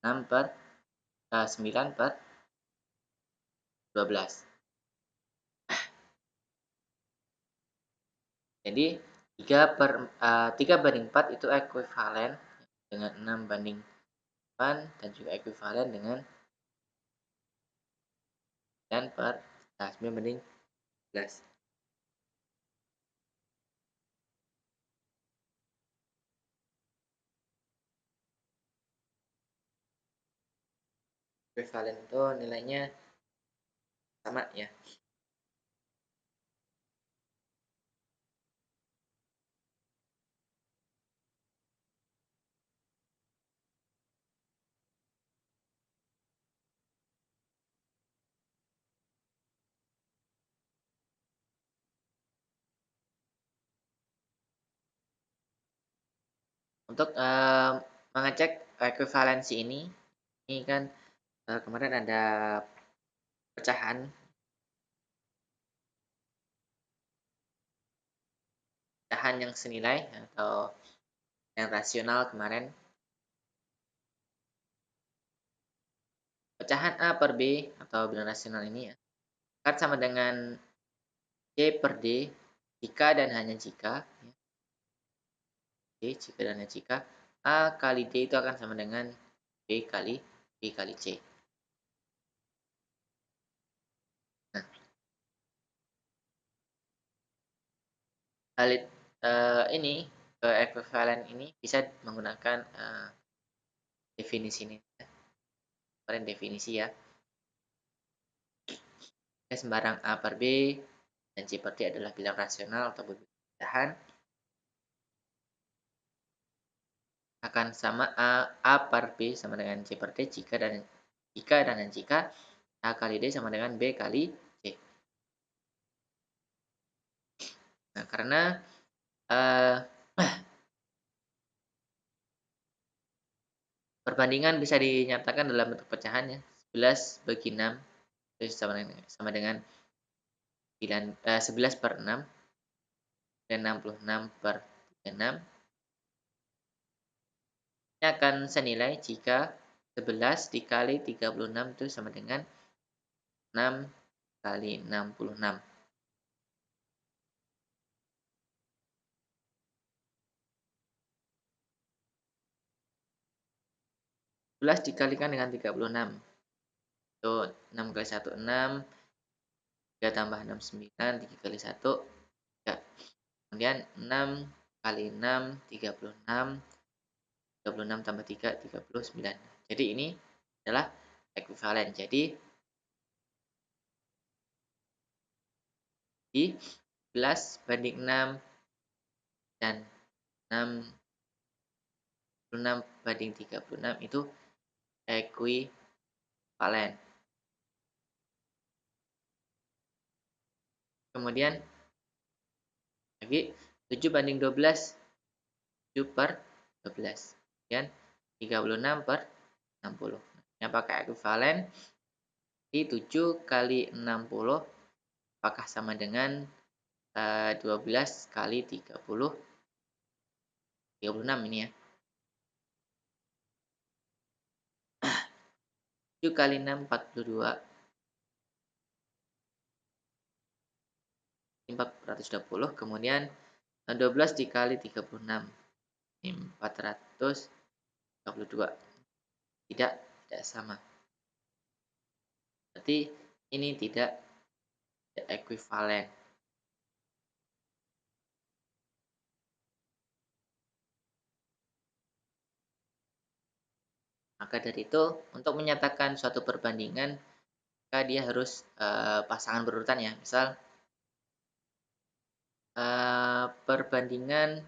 9/12. Jadi 3/4 itu ekuivalen dengan 6/8 dan juga ekuivalen dengan 9/11. Ekuivalen itu nilainya sama ya. Untuk mengecek ekuivalensi ini kan kemarin ada pecahan yang senilai atau yang rasional kemarin. Pecahan A per B atau bilangan rasional ini ya, akan sama dengan C per D jika dan hanya jika ya. Jika dan hanya jika A kali D itu akan sama dengan B kali C. Nah, ini ekuivalen ini bisa menggunakan definisi ini. Kemarin definisi ya. S barang A per B dan C per D adalah bilang rasional atau pecahan, akan sama A per B sama dengan C per D jika dan jika A kali D sama dengan B kali C. Nah, karena uh, perbandingan bisa dinyatakan dalam bentuk pecahan ya. 11/6 itu sama dengan 11 per 6 dan 66 per 36. Ini akan senilai jika 11 dikali 36 itu sama dengan 6 kali 66. 11 dikalikan dengan 36. Itu 6 kali 1, 6. 3 tambah 6, 9. 3 kali 1, 3. Kemudian 6 kali 6, 36. 36 tambah 3, 39. Jadi ini adalah ekuivalen. Jadi 11 banding 6 dan 66 banding 36 itu ekuivalen. Kemudian lagi 7 banding 12, 7 per 12. Kemudian 36 per 60. Ini apakah ekuivalen? Di 7 kali 60 apakah sama dengan 12 kali 30? 36 ini ya. 7 kali 6, 42. 420. Kemudian 12 dikali 36. Ini 432. Tidak sama. Berarti ini tidak ekuivalen. Maka dari itu, untuk menyatakan suatu perbandingan, maka dia harus pasangan berurutan ya. Misal, perbandingan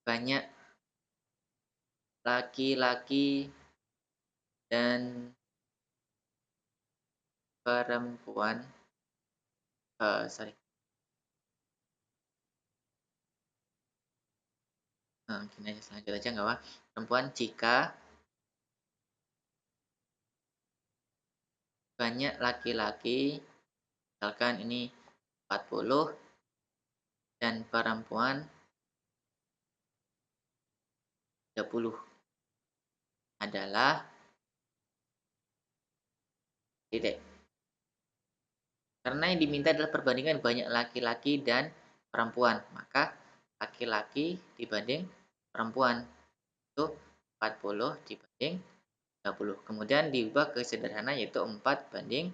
banyak laki-laki dan perempuan. Gini aja, selanjut aja nggak apa. Perempuan jika banyak laki-laki, misalkan ini 40, dan perempuan 30 adalah titik. Karena yang diminta adalah perbandingan banyak laki-laki dan perempuan, maka laki-laki dibanding perempuan itu 40 dibanding 30. Kemudian diubah ke sederhana yaitu 4 banding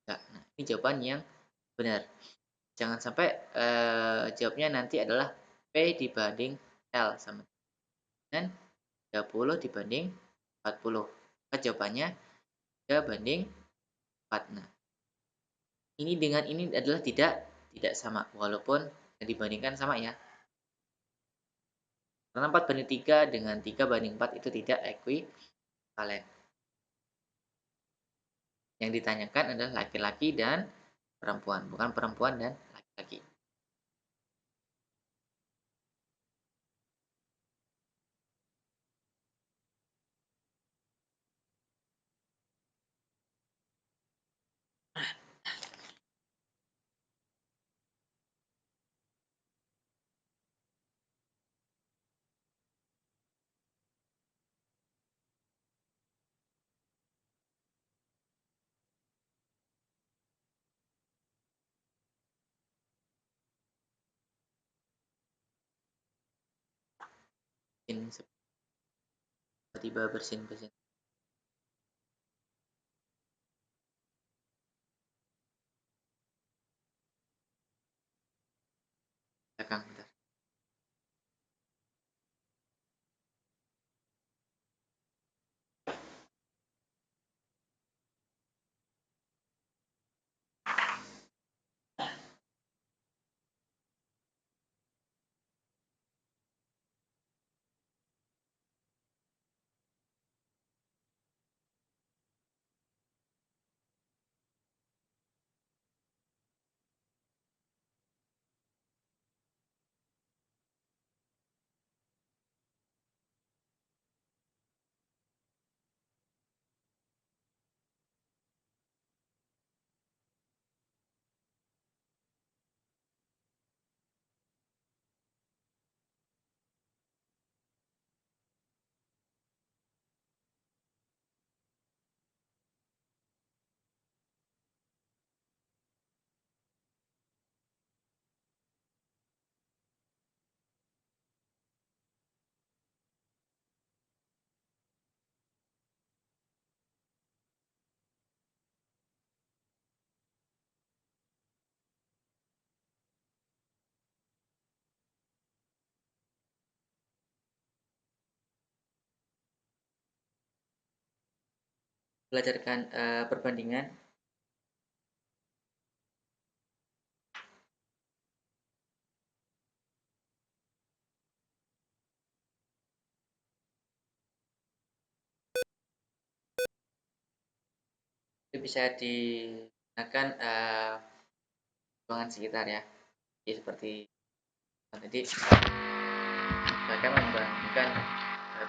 3. Nah, ini jawaban yang benar. Jangan sampai jawabnya nanti adalah P dibanding L sama dengan 30 dibanding 40. Maka jawabannya 3 banding 4. Nah, ini dengan ini adalah tidak sama, walaupun yang dibandingkan sama ya. Karena 4 banding 3 dengan 3 banding 4 itu tidak ekuivalen. Yang ditanyakan adalah laki-laki dan perempuan, bukan perempuan dan laki-laki. Tiba-tiba bersin-bersin. Belakang bentar. belajarkan perbandingan. Itu bisa digunakan ruangan sekitar ya. Jadi seperti tadi bahkan membandingkan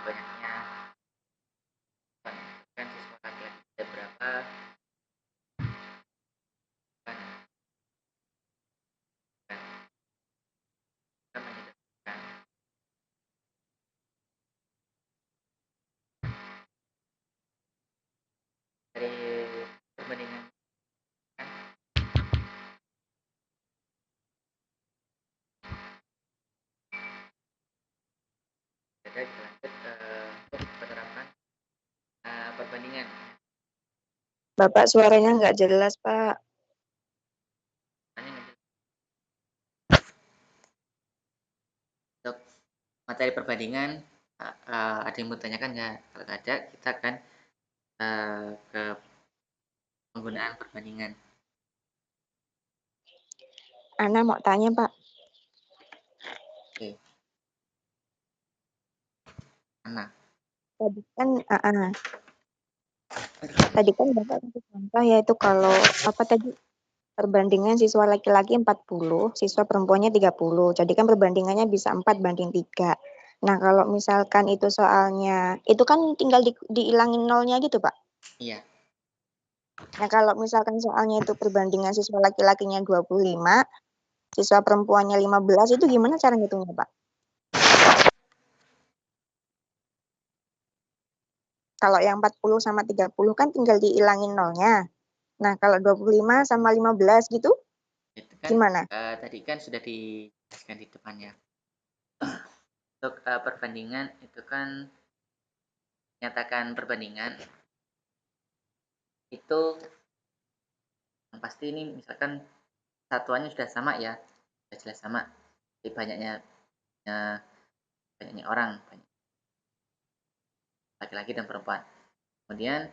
banyaknya kan siswa laki-laki ada berapa, kan kan menyederhanakan. Dari perbandingan kan ada kita lanjut untuk penerapan perbandingan. Bapak suaranya nggak jelas, Pak. Untuk materi perbandingan ada yang mau tanyakan nggak? Kalau ada, kita akan ke penggunaan perbandingan. Ana mau tanya, Pak. Oke. Ana. Tadi kan Bapak kasih contoh yaitu kalau apa tadi perbandingan siswa laki-laki 40, siswa perempuannya 30. Jadi kan perbandingannya bisa 4:3. Nah, kalau misalkan itu soalnya, itu kan tinggal dihilangin nolnya gitu, Pak. Iya. Nah, kalau misalkan soalnya itu perbandingan siswa laki-lakinya 25, siswa perempuannya 15, itu gimana cara ngitungnya, Pak? Kalau yang 40 sama 30 kan tinggal dihilangin nolnya. Nah, kalau 25 sama 15 gitu, Itu kan gimana? tadi kan sudah dijelaskan di depannya. Untuk perbandingan itu kan menyatakan perbandingan itu yang pasti ini misalkan satuannya sudah sama ya, sudah jelas sama. Jadi banyaknya orang, laki-laki dan perempuan. Kemudian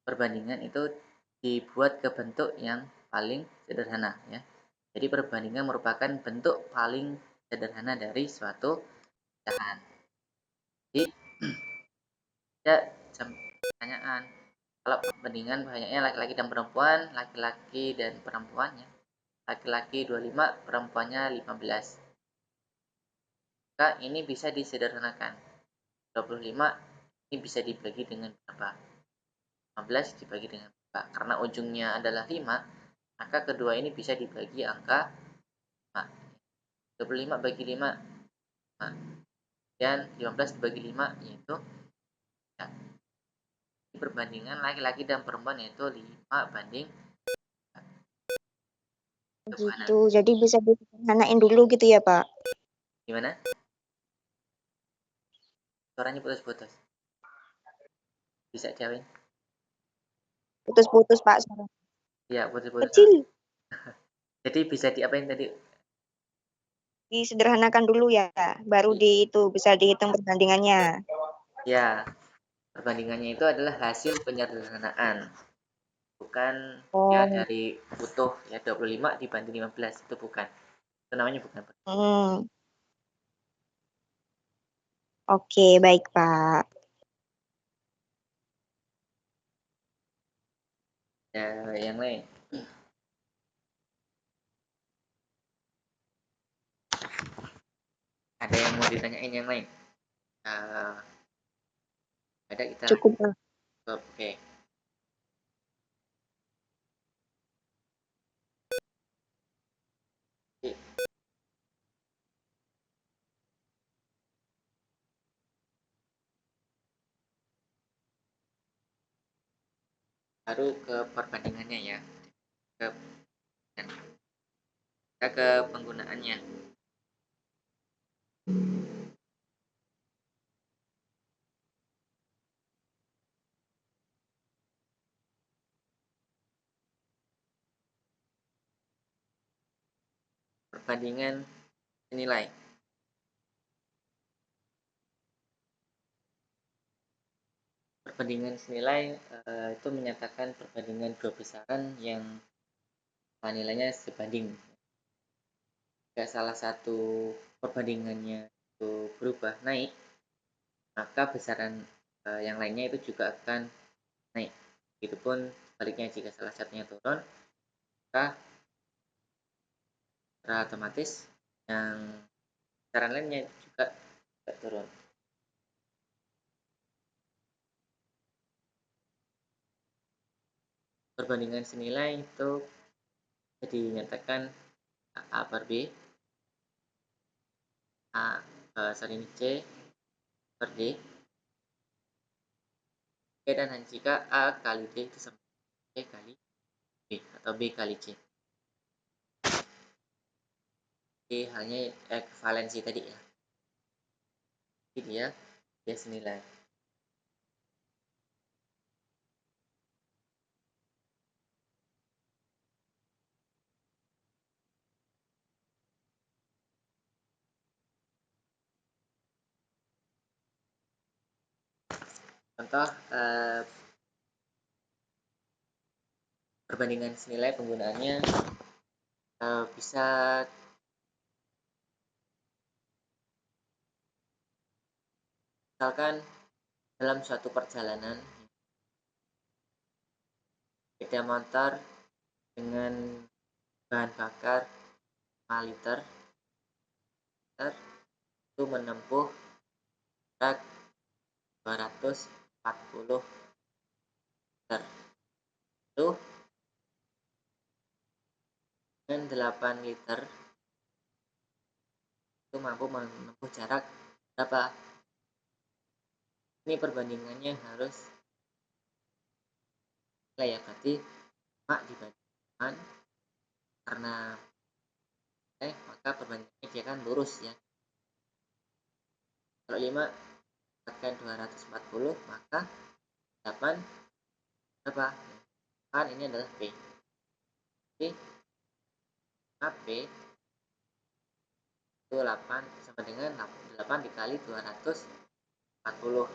perbandingan itu dibuat ke bentuk yang paling sederhana ya. Jadi perbandingan merupakan bentuk paling sederhana dari suatu pecahan. Jadi ada pertanyaan, kalau perbandingan banyaknya laki-laki dan perempuan, laki-laki dan perempuannya, laki-laki 25, perempuannya 15. Maka ini bisa disederhanakan. 25 ini bisa dibagi dengan berapa? 15 dibagi dengan berapa? Karena ujungnya adalah 5, maka kedua ini bisa dibagi angka 5. 25 bagi 5, 5. Dan 15 dibagi 5 yaitu ya. Perbandingan laki-laki dan perempuan yaitu 5:. Gitu. Jadi bisa disederhanain dulu gitu ya, Pak? Gimana? Suaranya putus-putus. Bisa jawabin? Putus-putus, Pak. Ya, putus-putus. Kecil. Jadi bisa diapain tadi? Disederhanakan dulu ya, baru itu bisa dihitung perbandingannya. Ya, perbandingannya itu adalah hasil penyederhanaan. Bukan ya dari utuh ya 25 dibanding 15 itu bukan. Itu namanya bukan. Oke, baik, Pak. Ya, yang lain. Ada yang mau ditanyain yang lain? Ada kita. Cukup, Pak. Oke. Baru ke perbandingannya ya. Kita ke penggunaannya. Perbandingan nilai. perbandingan senilai itu menyatakan perbandingan dua besaran yang nilainya sebanding. Jika salah satu perbandingannya itu berubah naik, maka besaran yang lainnya itu juga akan naik. Begitupun sebaliknya, jika salah satunya turun, maka secara otomatis yang besaran lainnya juga turun. Perbandingan senilai itu jadi dinyatakan A per B, ini C per D, dan jika A kali D itu sama C kali B atau B kali C. Jadi hanya ekuivalensi tadi ya. Jadi dia senilai. Contoh perbandingan senilai penggunaannya bisa misalkan dalam suatu perjalanan sepeda motor dengan bahan bakar 5 liter itu menempuh jarak 240 liter. Itu dengan 8 liter itu mampu menempuh jarak berapa? Ini perbandingannya harus ya, berarti 5 dibandingkan karena maka perbandingannya dia kan lurus ya. Kalau 5 akan 240, maka 8 berapa? Kan ini adalah P. Jadi P itu 8 sama dengan 8 dikali 240.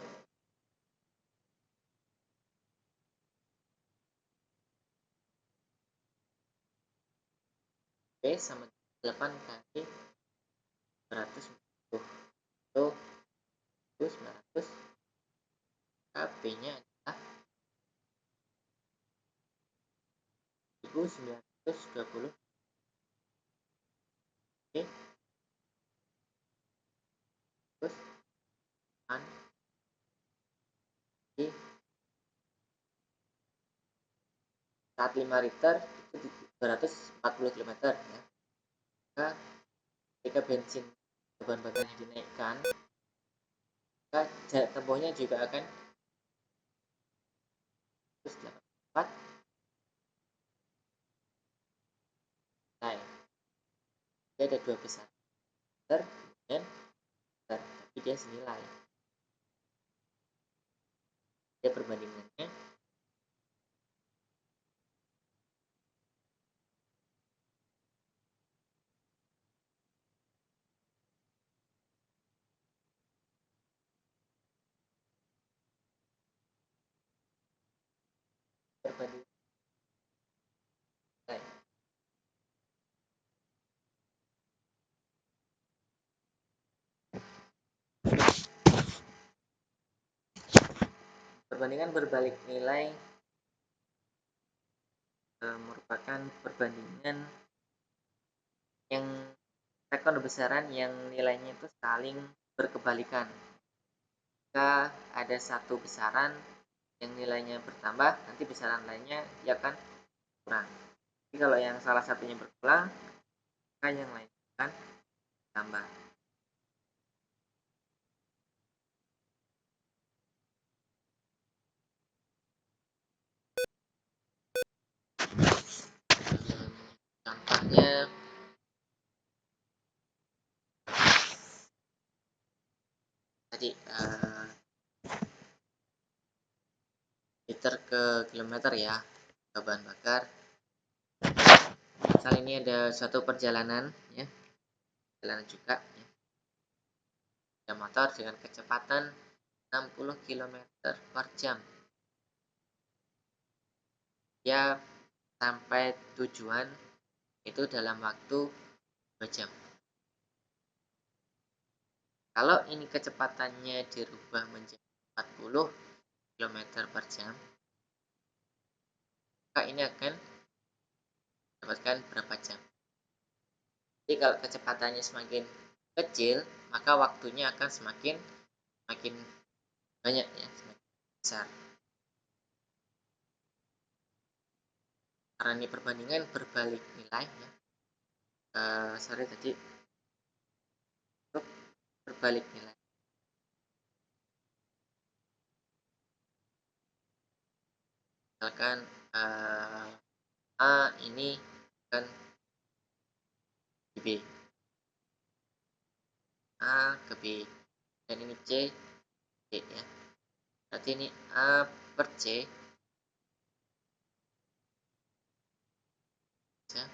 P sama 8 kali 240 itu 900. P nya adalah 1920. Oke. Terus di saat 5 liter itu 240 km ya. Maka ketika bensin bahan bakarnya dinaikkan, maka jarak tempuhnya juga akan 184. Dia ada dua besar liter dan liter, tapi dia senilai. Dia perbandingannya perbandingan perbandingan berbalik nilai merupakan perbandingan yang rekor besaran yang nilainya itu saling berkebalikan. Jika ada satu besaran yang nilainya bertambah, nanti besaran lainnya dia akan kurang. Jadi kalau yang salah satunya berkurang, maka yang lain akan tambah. Contohnya tadi liter ke kilometer ya, ke bahan bakar. Misal ini ada suatu perjalanan ya, perjalanan juga ya. Ada motor dengan kecepatan 60 km per jam. Dia sampai tujuan itu dalam waktu 2 jam. Kalau ini kecepatannya dirubah menjadi 40 km per jam, maka ini akan mendapatkan berapa jam. Jadi kalau kecepatannya semakin kecil, maka waktunya akan semakin banyak ya, semakin besar. Karena ini perbandingan berbalik nilai ya. Tadi berbalik nilai. Misalkan A ini kan B, A ke B, dan ini C, D ya. Berarti ini A per C ya.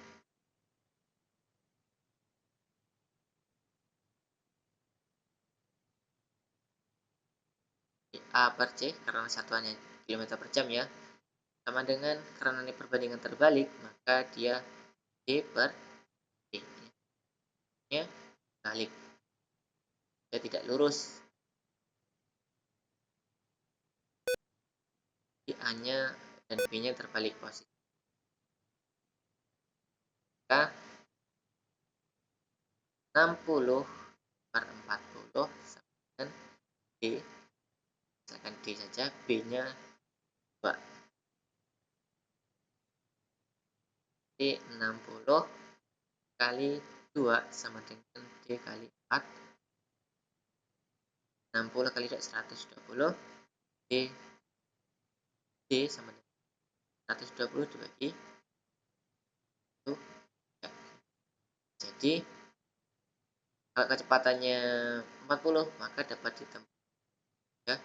A per C karena satuannya kilometer per jam ya, sama dengan karena ini perbandingan terbalik, maka dia D per D ya, balik, dia tidak lurus. Jadi A-nya dan B-nya terbalik posisi. Maka 60 per 40 sama dengan D, misalkan D saja, B-nya 2. Jadi 60 kali 2 sama dengan D kali 4. 60 kali 2 120. D sama dengan 120 dibagi 1. Ya. Jadi kalau kecepatannya 40, maka dapat ditempuh 3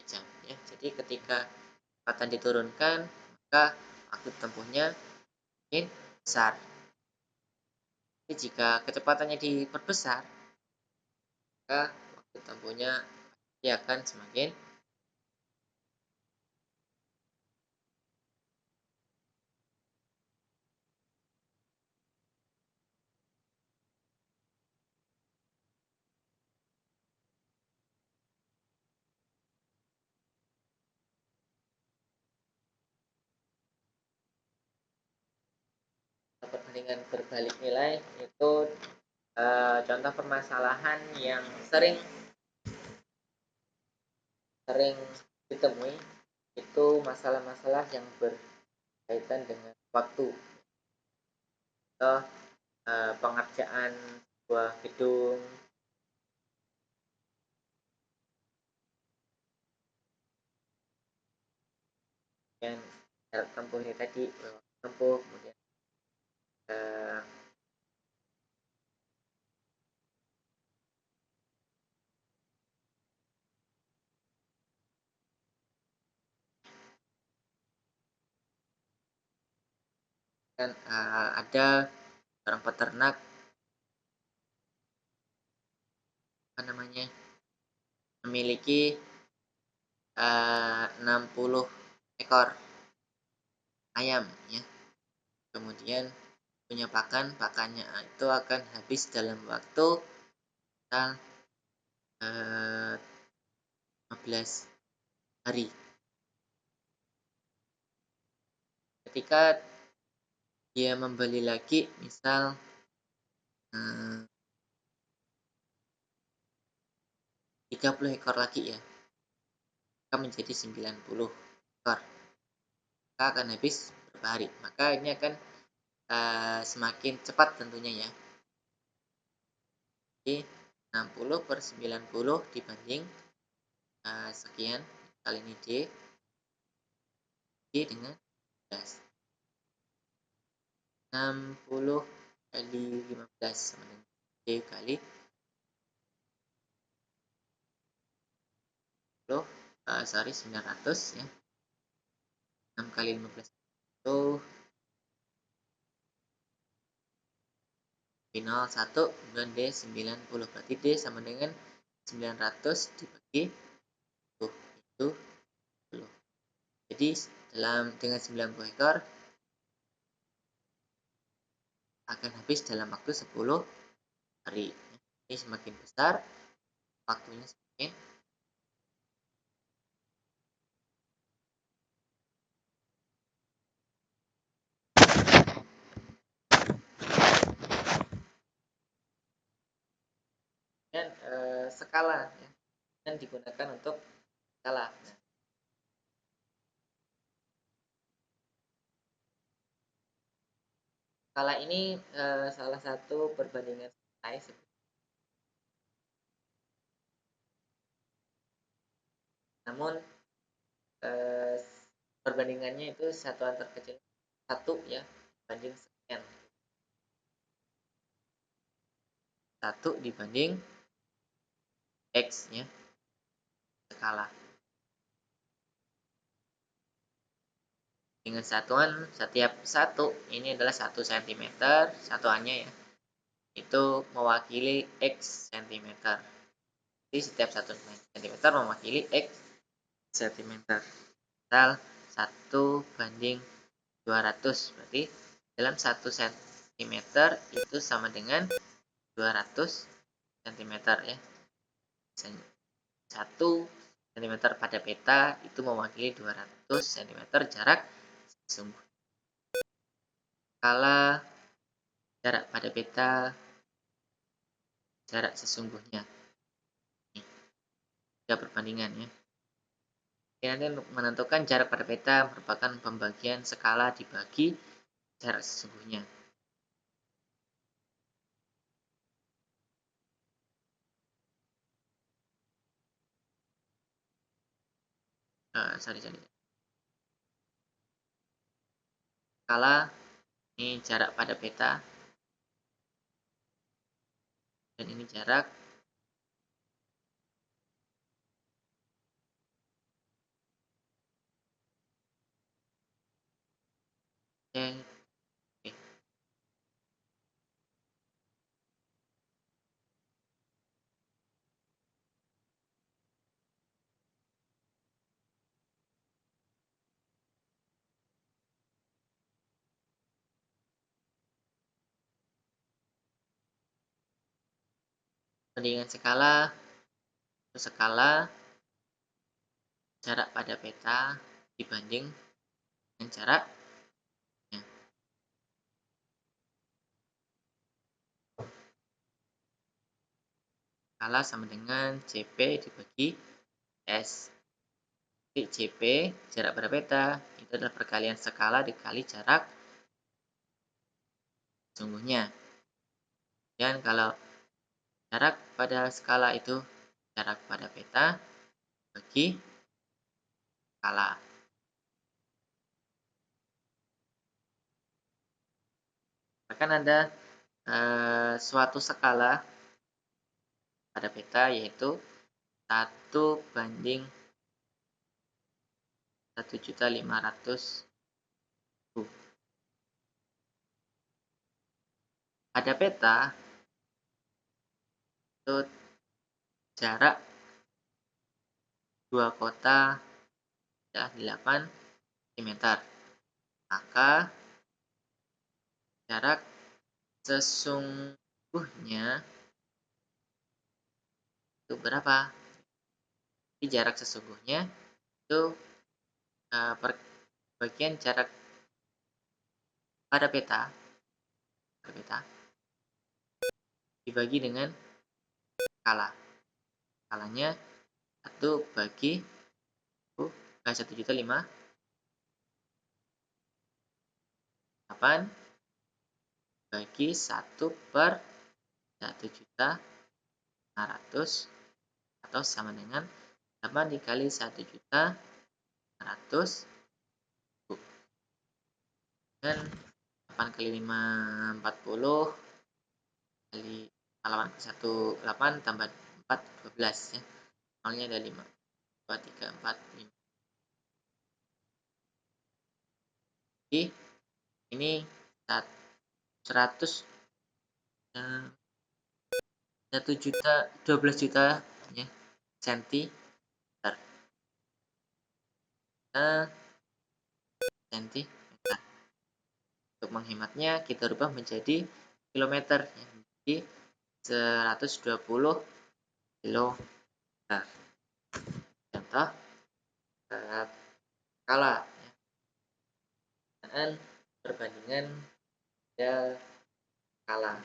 jam ya. Jadi ketika kecepatan diturunkan, maka waktu tempuhnya makin besar. Jadi jika kecepatannya diperbesar, maka waktu tempuhnya pasti akan semakin perbandingan berbalik nilai itu contoh permasalahan yang sering ditemui, itu masalah-masalah yang berkaitan dengan waktu. Contoh pengerjaan sebuah gedung, yang jarak tempuhnya tadi tempuh, kemudian kan ada orang peternak memiliki 60 ekor ayam ya. Kemudian punya pakannya itu akan habis dalam waktu 15 hari. Ketika dia membeli lagi misal 30 ekor lagi ya, maka menjadi 90 ekor, maka akan habis berapa hari. Maka ini akan semakin cepat tentunya ya. Jadi 60 per 90 dibanding sekian, kali ini D dengan 15. 60 kali 15 sama dengan D kali 900 ya. 6 kali 15 itu 1, kemudian D 90, berarti D sama dengan 900 dibagi Jadi dengan 90 ekor akan habis dalam waktu 10 hari. Ini semakin besar waktunya semakin dan skala ya, dan digunakan untuk skala. Nah, skala ini salah satu perbandingan nilai, namun perbandingannya itu satuan terkecil 1 ya banding sekian, 1 dibanding X ya, skala. Dengan satuan setiap 1 ini adalah 1 cm satuannya ya, itu mewakili X cm. Jadi setiap 1 cm mewakili X cm. Misal 1 banding 200, berarti dalam 1 cm itu sama dengan 200 cm ya. 1 cm pada peta itu mewakili 200 cm jarak sesungguhnya. Skala jarak pada peta jarak sesungguhnya. Tiga perbandingan ya. Nanti untuk menentukan jarak pada peta merupakan pembagian skala dibagi jarak sesungguhnya. Skala ini jarak pada peta dan ini jarak perbandingan skala jarak pada peta dibanding dengan jarak skala sama dengan CP dibagi S. Jadi CP jarak pada peta itu adalah perkalian skala dikali jarak sesungguhnya. Dan kalau jarak pada skala itu jarak pada peta bagi skala. Bahkan ada suatu skala pada peta yaitu 1 banding 1.500.000. Pada peta itu jarak dua kota adalah 8 cm. Maka jarak sesungguhnya itu berapa? Jadi jarak sesungguhnya itu bagian jarak pada peta dibagi dengan skala. Skalanya 1 bagi 1.500.000 bagi 1 per 1.500.000 atau sama dengan 8 dikali 1.500.000 dan 8 kali 5 40 kali 8 tambah 4 12 ya. Nolnya ada 5 2 3 4 5. Jadi ini 100 1 juta 12 juta ya sentimeter. cm. Untuk menghematnya kita rubah menjadi kilometer, ya, menjadi 120 kilometer. Contoh skala, ya. Perbandingan pada skala.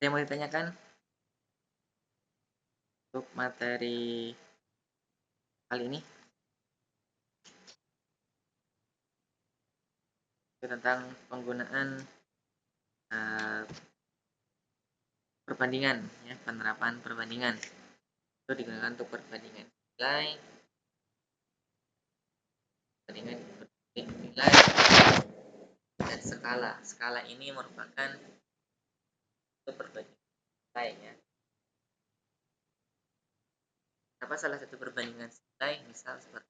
Ada yang mau ditanyakan untuk materi kali ini? Tentang penggunaan perbandingan, ya, penerapan perbandingan itu digunakan untuk perbandingan nilai, nilai dan skala. Skala ini merupakan untuk perbandingan nilai, ya. Apa salah satu perbandingan nilai? Misal seperti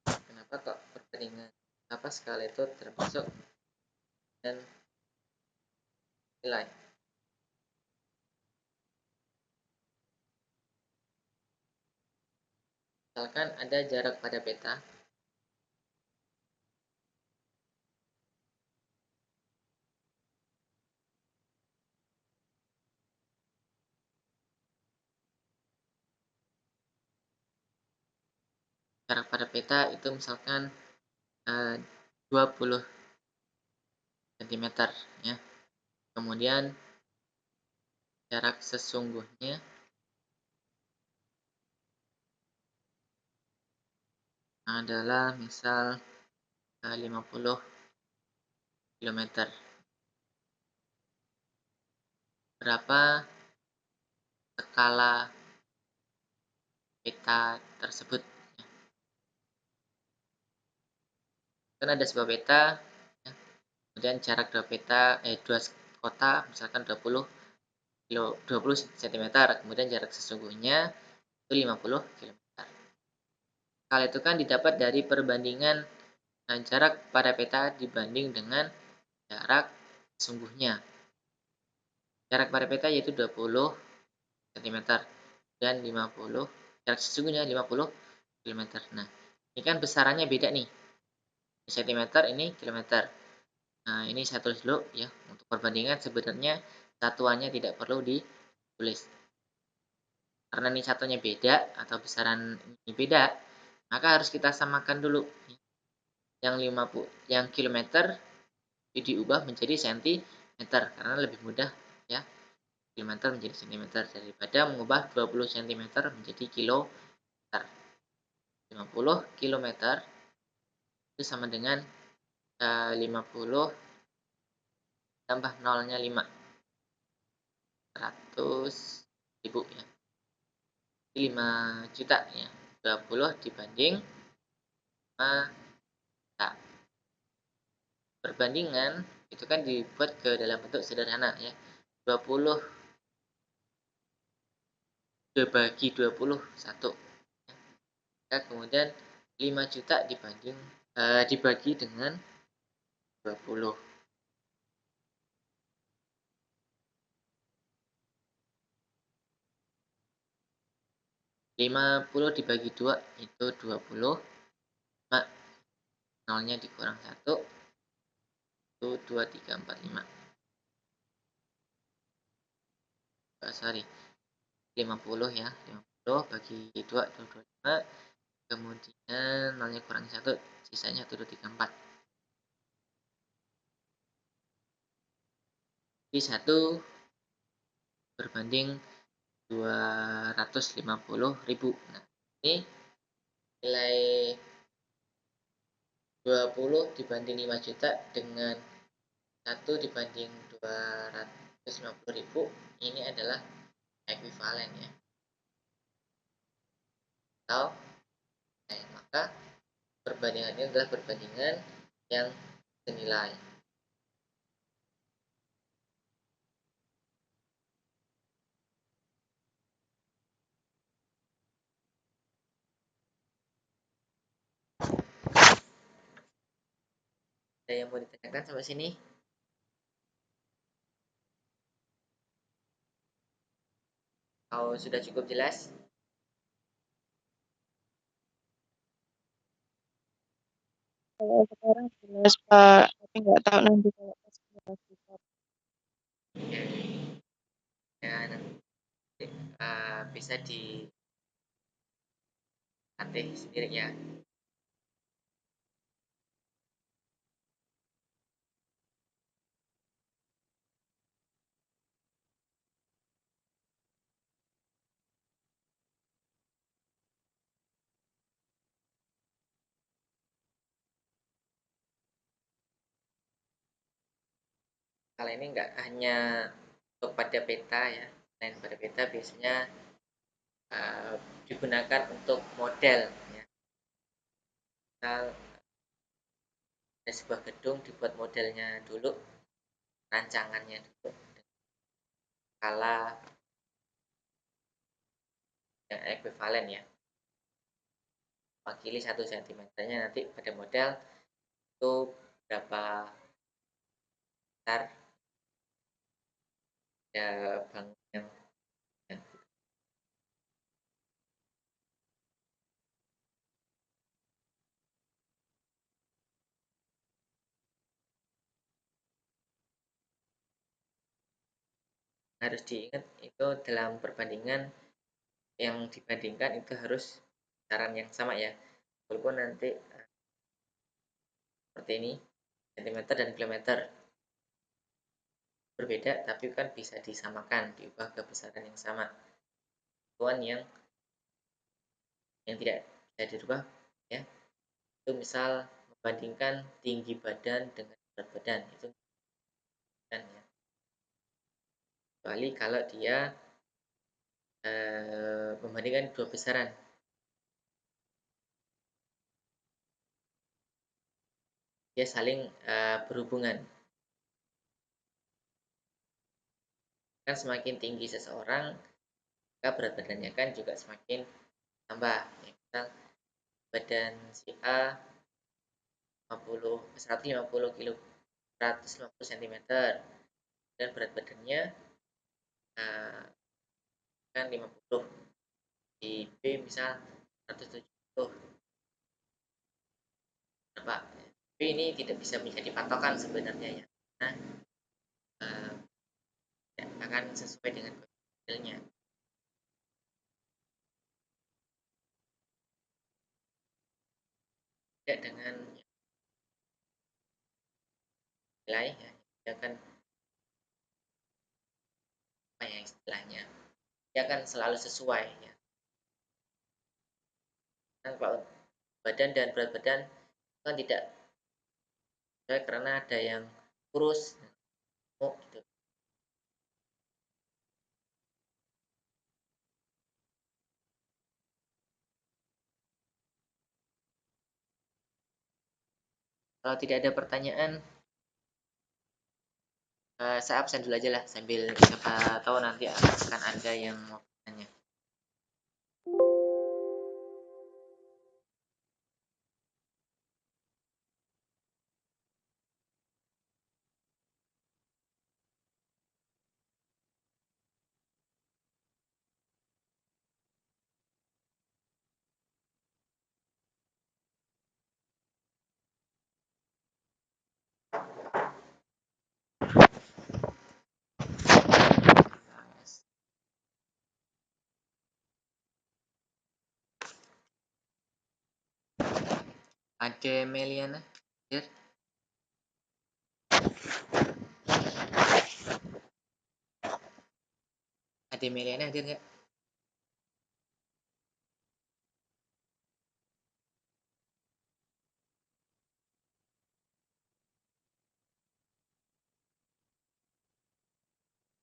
kenapa kok perbandingan apa skala itu termasuk dan nilai? Misalkan ada jarak pada peta, jarak pada peta itu misalkan 20 cm, ya. Kemudian jarak sesungguhnya adalah misal 50 km. Berapa skala peta tersebut? Kan ada sebuah peta, ya. Kemudian jarak dua peta, dua kota misalkan 20 cm, kemudian jarak sesungguhnya itu 50 km. Skala itu kan didapat dari perbandingan jarak pada peta dibanding dengan jarak sesungguhnya. Jarak pada peta yaitu 20 cm dan 50, jarak sesungguhnya 50 km. Nah, ini kan besarannya beda nih. Ini cm, ini kilometer. Nah, ini saya tulis dulu, ya. Untuk perbandingan sebenarnya satuannya tidak perlu ditulis. Karena ini satunya beda atau besaran ini beda, maka harus kita samakan dulu. Yang 50, yang kilometer diubah menjadi cm karena lebih mudah, ya. Kilometer menjadi cm daripada mengubah 20 cm menjadi kilometer. 50 km itu sama dengan 50 tambah nolnya 5, 100.000, ya. 5 juta, ya. 20 dibanding 5 juta. Perbandingan itu kan dibuat ke dalam bentuk sederhana, ya. 20 dibagi 21, ya. Kemudian 5 juta dibagi dengan 20. 50 dibagi 2 itu 20. Nolnya dikurang 1 itu 2, 3, 4, 5. Sorry, 50 ya, 50 bagi 2, 225, kemudian nolnya kurangi 1, sisanya 1, 2, 3, 4. Jadi 1 berbanding 250.000. Nah, ini nilai 20 dibanding 5 juta dengan 1 dibanding 250.000, ini adalah ekuivalen ya. Atau maka perbandingan ini adalah perbandingan yang senilai. Ada yang mau ditanyakan sampai sini? Kalau sudah cukup jelas? Kalau sekarang jelas Pak, tapi nggak tahu nanti kalau pas kita. Ya, nanti bisa dilatih sendiri ya. Kalau ini nggak hanya untuk pada peta ya, selain pada peta biasanya digunakan untuk model ya. Misal ada sebuah gedung dibuat modelnya dulu, rancangannya dulu, skala yang ekuivalen ya, wakili 1 cm-nya nanti pada model itu berapa besar ya bangunan ya. Harus diingat itu dalam perbandingan yang dibandingkan itu harus besaran yang sama ya, walaupun nanti seperti ini cm dan kilometer berbeda tapi kan bisa disamakan, diubah ke besaran yang sama. Tuan yang tidak bisa dirubah ya, itu misal membandingkan tinggi badan dengan berat badan, itu kan ya, kecuali kalau dia membandingkan dua besaran, dia saling berhubungan. Kan semakin tinggi seseorang, maka berat badannya kan juga semakin tambah ya. Misal badan si A 150 kilo, 150 cm, dan berat badannya kan 50, di B misal 170 berapa. Tapi ini tidak bisa menjadi patokan sebenarnya ya, nah akan sesuai dengan modelnya. Tidak dengan nilai ya, dia akan apa ya istilahnya, dia akan selalu sesuai ya. Kan kalau badan dan berat badan kan tidak sesuai karena ada yang kurus, gemuk gitu. Kalau tidak ada pertanyaan, saya absen dulu aja lah, sambil siapa tahu nanti akan ada yang mau tanya. Ade Meliana hadir? Ade Meliana hadir nggak?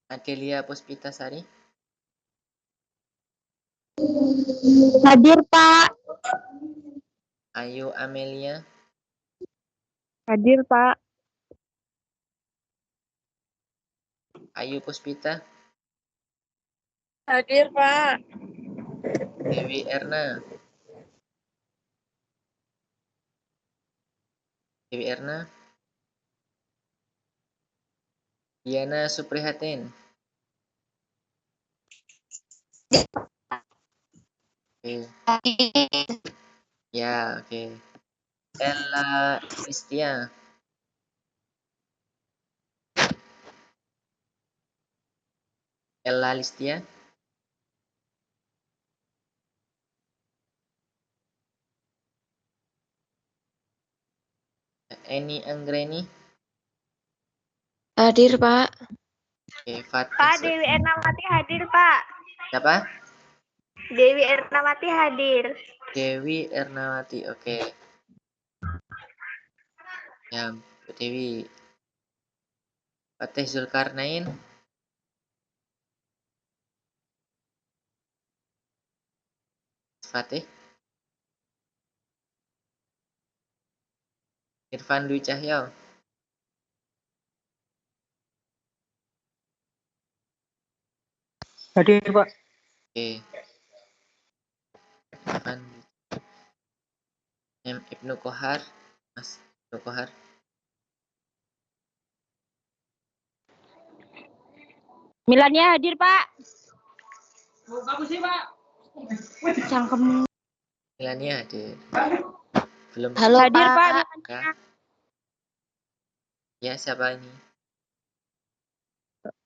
Adelia Puspitasari? Hadir, Pak. Ayu Amelia? Hadir, Pak. Ayu Puspita? Hadir, Pak. Dewi Erna? Dewi Erna? Diana Suprihatin? Oke. Ya, oke. Ella Listia? Ella Listia? Eni Anggreni? Hadir, Pak. Oke, Fatih. Pak, Dewi Ernawati hadir, Pak. Siapa? Dewi Ernawati hadir. Dewi Ernawati, oke. Ya, Bu Dewi. Fatih Zulkarnain? Fatih? Irfan Dwi Cahyo? Hadir, Pak. Oke. Irfan M. Ibnu Kohar? Mas Ibnu Kohar? Milania hadir, Pak. Milania hadir. Belum. Halo, Hadir, Pak. Pak. Ya. Ya, siapa ini?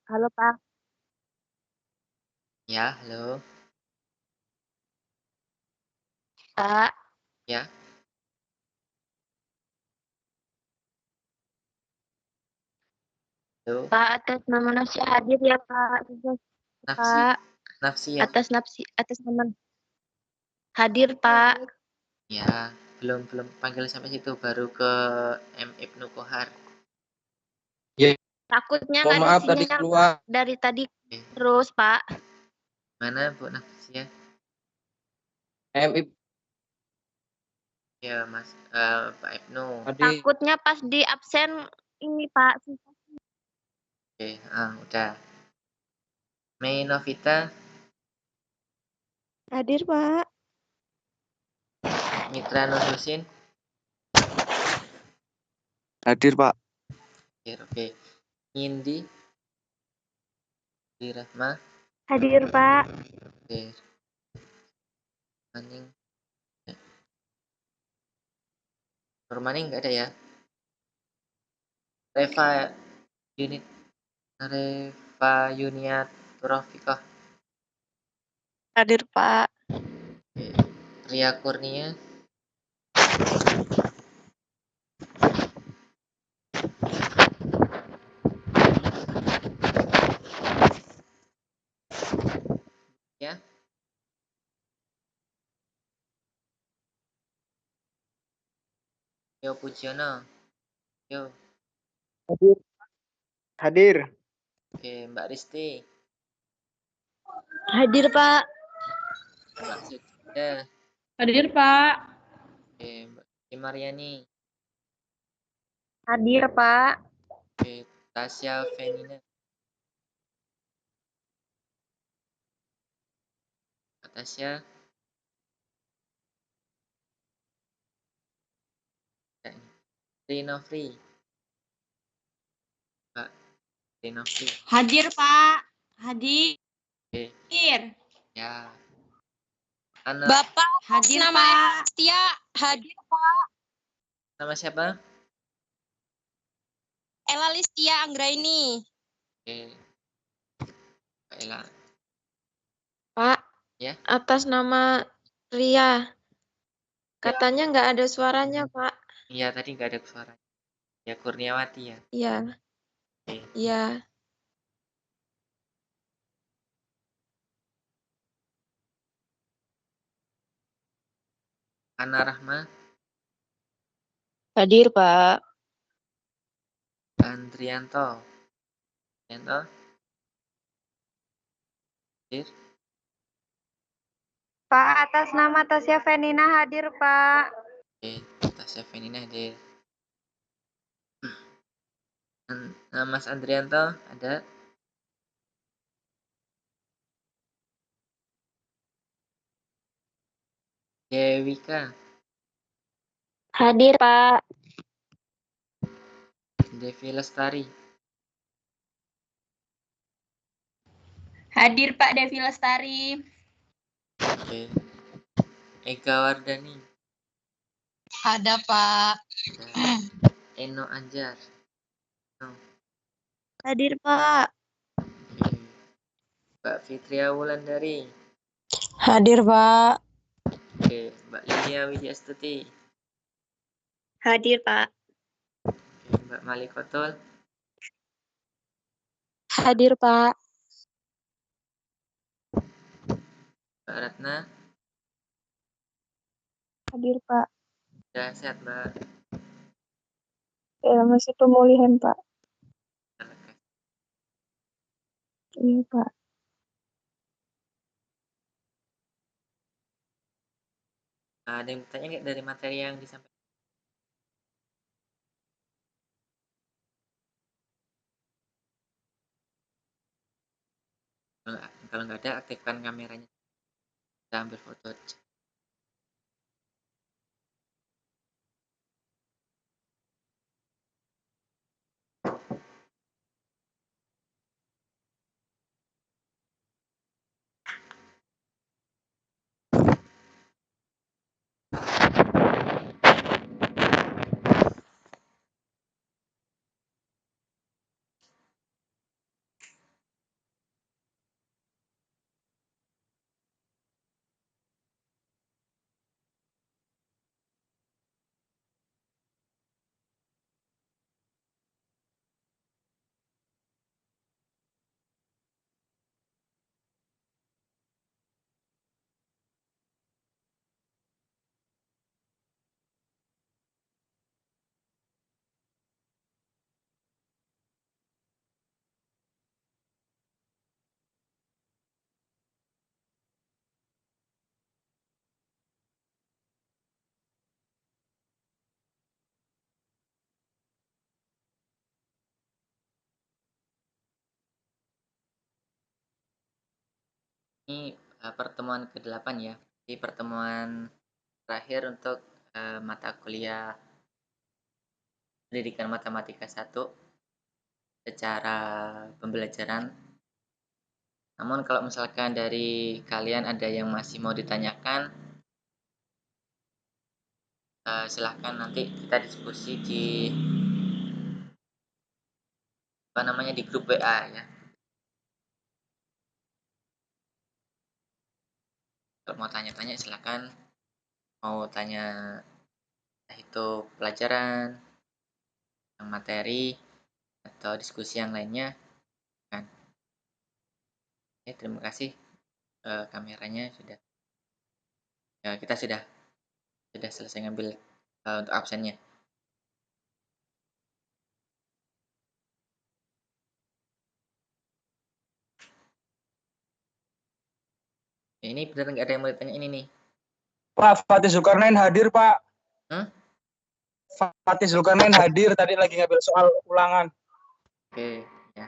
Halo, Pak. Ya, halo. Pak. Ya. Halo. Pak, atas nama Nafsi hadir ya, Pak. Nafsi. Pak, Nafsi ya? atas nama hadir, Pak. Ya, belum panggil sampai situ, baru ke M. Ibnu Kohar. Ya, Takutnya mohon nggak ada maaf tadi sinyal keluar. dari tadi Oke. terus, Pak. Mana Bu Nafsi ya? MIP Ya, Mas Pak Ibnu. tadi. Takutnya pas di absen ini, Pak. Oke, udah. Mei Novita, Hadir, Pak. Mitra Nur Husin. Hadir, Pak. Oke. Indi Rahma. Hadir, Pak. Oke. Maning. Maning nggak ada ya? Reva Yuniat Turafikoh. Hadir, Pak. Oke. Ria Kurnia. Ya. Yo Pujono. Yo. Hadir. Hadir. Oke, Mbak Risti. Hadir, Pak. Mbak Sujida. Hadir, Pak. Oke, Mbak Mariani. Hadir, Pak. Oke, Tasya Venina. Tasya. Rino Free. Mbak Rino Free. Hadir, Pak. Hadir. Oke, ya. Ana, Bapak, Hadir, nama Pak. Setia hadir, Pak. nama siapa? Ella Listia Anggraini. Oke. Mbak Ella. Pak, Ya. atas nama Ria. Katanya nggak ada suaranya, Pak. Iya, tadi nggak ada suara. Ya, Kurniawati ya. Iya, Oke. iya. Ana Rahma, Hadir, Pak. Andrianto. Andrianto, hadir. Pak, atas nama Tasya Venina hadir, Pak. Oke, Tasya Venina hadir. Mas Andrianto ada? Dewika, Hadir, Pak. Devi Lestari, Hadir, Pak Devi Lestari. oke. Ega Wardani, Ada, Pak. ada. Eno Anjar, no. Hadir, Pak. Oke. Mbak Fitria Wulandari, Hadir, Pak. oke. Mbak Lilia Widyastuti, Hadir, Pak. oke. Mbak Malikotul, Hadir, Pak. Mbak Ratna, Hadir, Pak. udah sehat Mbak. Ya, masih pemulihan, Pak. Oke. Iya, Pak. Ada yang bertanya nggak dari materi yang disampaikan? Kalau nggak ada, aktifkan kameranya. Kita ambil foto. Ini pertemuan ke-8 ya. Di pertemuan terakhir untuk mata kuliah Pendidikan Matematika 1 secara pembelajaran. Namun kalau misalkan dari kalian ada yang masih mau ditanyakan, silahkan nanti kita diskusi di di grup WA ya. Kalau mau tanya-tanya silahkan. Mau tanya itu pelajaran, yang materi, atau diskusi yang lainnya kan. Oke, terima kasih. Kameranya sudah ya, kita sudah selesai ngambil untuk absennya. Ya, ini benar nggak ada yang mau ditanya ini nih? Pak, Fatih Zulkarnain hadir, Pak. Hmm? Fatih Zulkarnain hadir, tadi lagi ngambil soal ulangan. Oke, ya.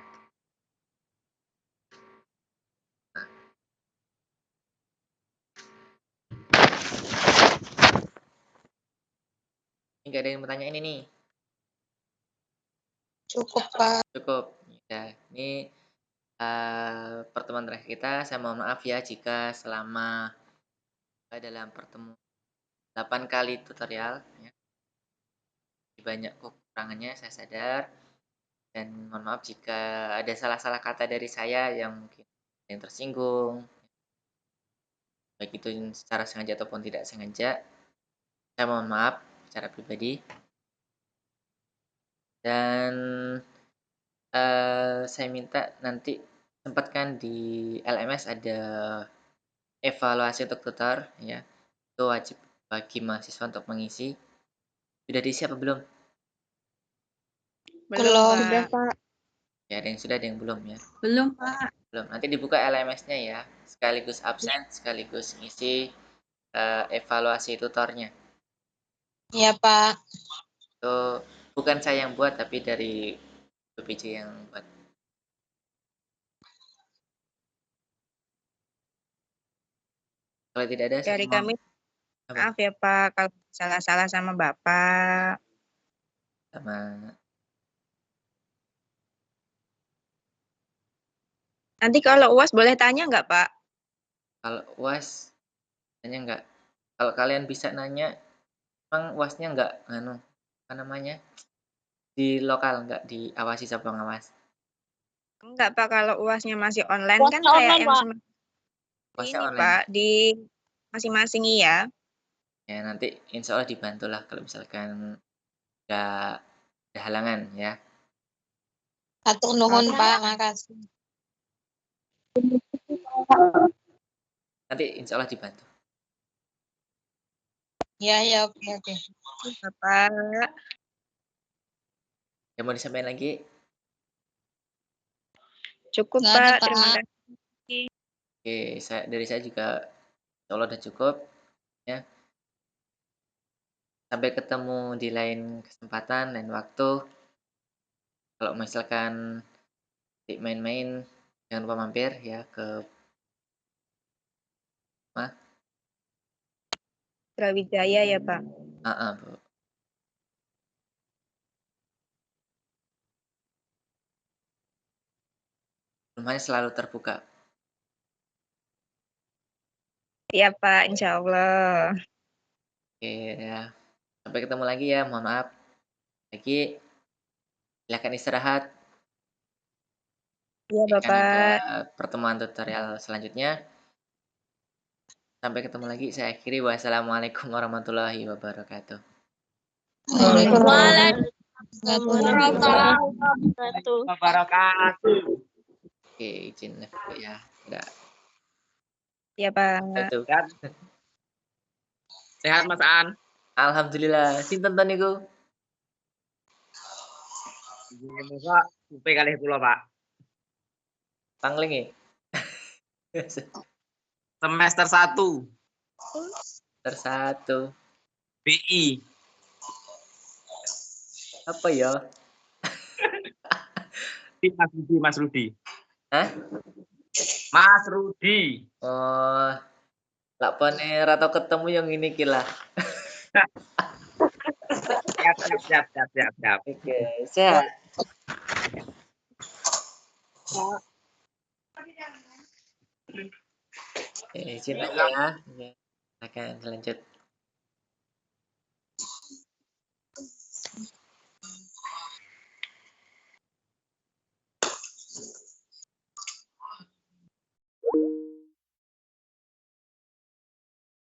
Ini nggak ada yang bertanya ini nih. Cukup, Pak. Cukup. Ya, ini pertemuan terakhir kita. Saya mohon maaf ya jika selama dalam pertemuan 8 kali tutorial ya, banyak kekurangannya saya sadar, dan mohon maaf jika ada salah-salah kata dari saya yang mungkin yang tersinggung, baik itu secara sengaja ataupun tidak sengaja. Saya mohon maaf secara pribadi. Dan saya minta nanti sempatkan di LMS ada evaluasi untuk tutor ya. Itu wajib bagi mahasiswa untuk mengisi. Sudah diisi apa belum? Belum, Sudah, Pak. Pak. Ya, ada yang sudah, ada yang belum ya. Belum, Pak. Belum. Nanti dibuka LMS-nya ya, sekaligus absen, sekaligus ngisi evaluasi tutornya. Iya, Pak. Itu bukan saya yang buat, tapi dari BPJ yang buat. Kalau tidak ada, saya Dari mohon kami, apa? maaf ya, Pak, kalau salah-salah sama Bapak. Sama Nanti kalau UAS boleh tanya nggak, Pak? kalau UAS nanya nggak? Kalau kalian bisa nanya, emang UASnya nggak, apa namanya, di lokal, nggak diawasi sama pengawas? Enggak, Pak, kalau UASnya masih online kan UASnya kayak online, yang Pak. semacam UASnya ini, online. Pak, di masing-masing iya. Ya, nanti insya Allah dibantulah kalau misalkan nggak ada halangan ya. Atur nuhun, Pak. Makasih. Nanti insya Allah dibantu. Ya, ya, oke, oke. Bapak. Yang mau disampaikan lagi? Cukup, Nggak ada, Pak. Terima Pak. kasih. Oke, dari saya juga insya Allah udah cukup ya. Sampai ketemu di lain kesempatan dan waktu. Kalau misalkan main-main, jangan lupa mampir ya ke Brawijaya ya, Pak. Bu. Rumahnya selalu terbuka. Iya, Pak. Insya Allah. Oke ya. Sampai ketemu lagi ya. Mohon maaf. Lagi silakan istirahat. Iya, Akan ada Bapak. pertemuan tutorial selanjutnya. Sampai ketemu lagi. Saya akhiri. Wassalamualaikum warahmatullahi wabarakatuh. Waalaikumsalam Wabarakatuh. Oke, izin live dulu ya. Udah. Iya, Pak. Itu. Sehat, Mas An. Alhamdulillah. Sinten to niku? Musa, UP kali kula, Pak. Panglinge. Semester 1 Tersatu. BI. Apa ya? Mas Rudi. Hah? Mas Rudi. Oh, lakone rata ketemu yang ini kila. Siap. Oke, sehat. Izin aja ya. Oke, akan lanjut.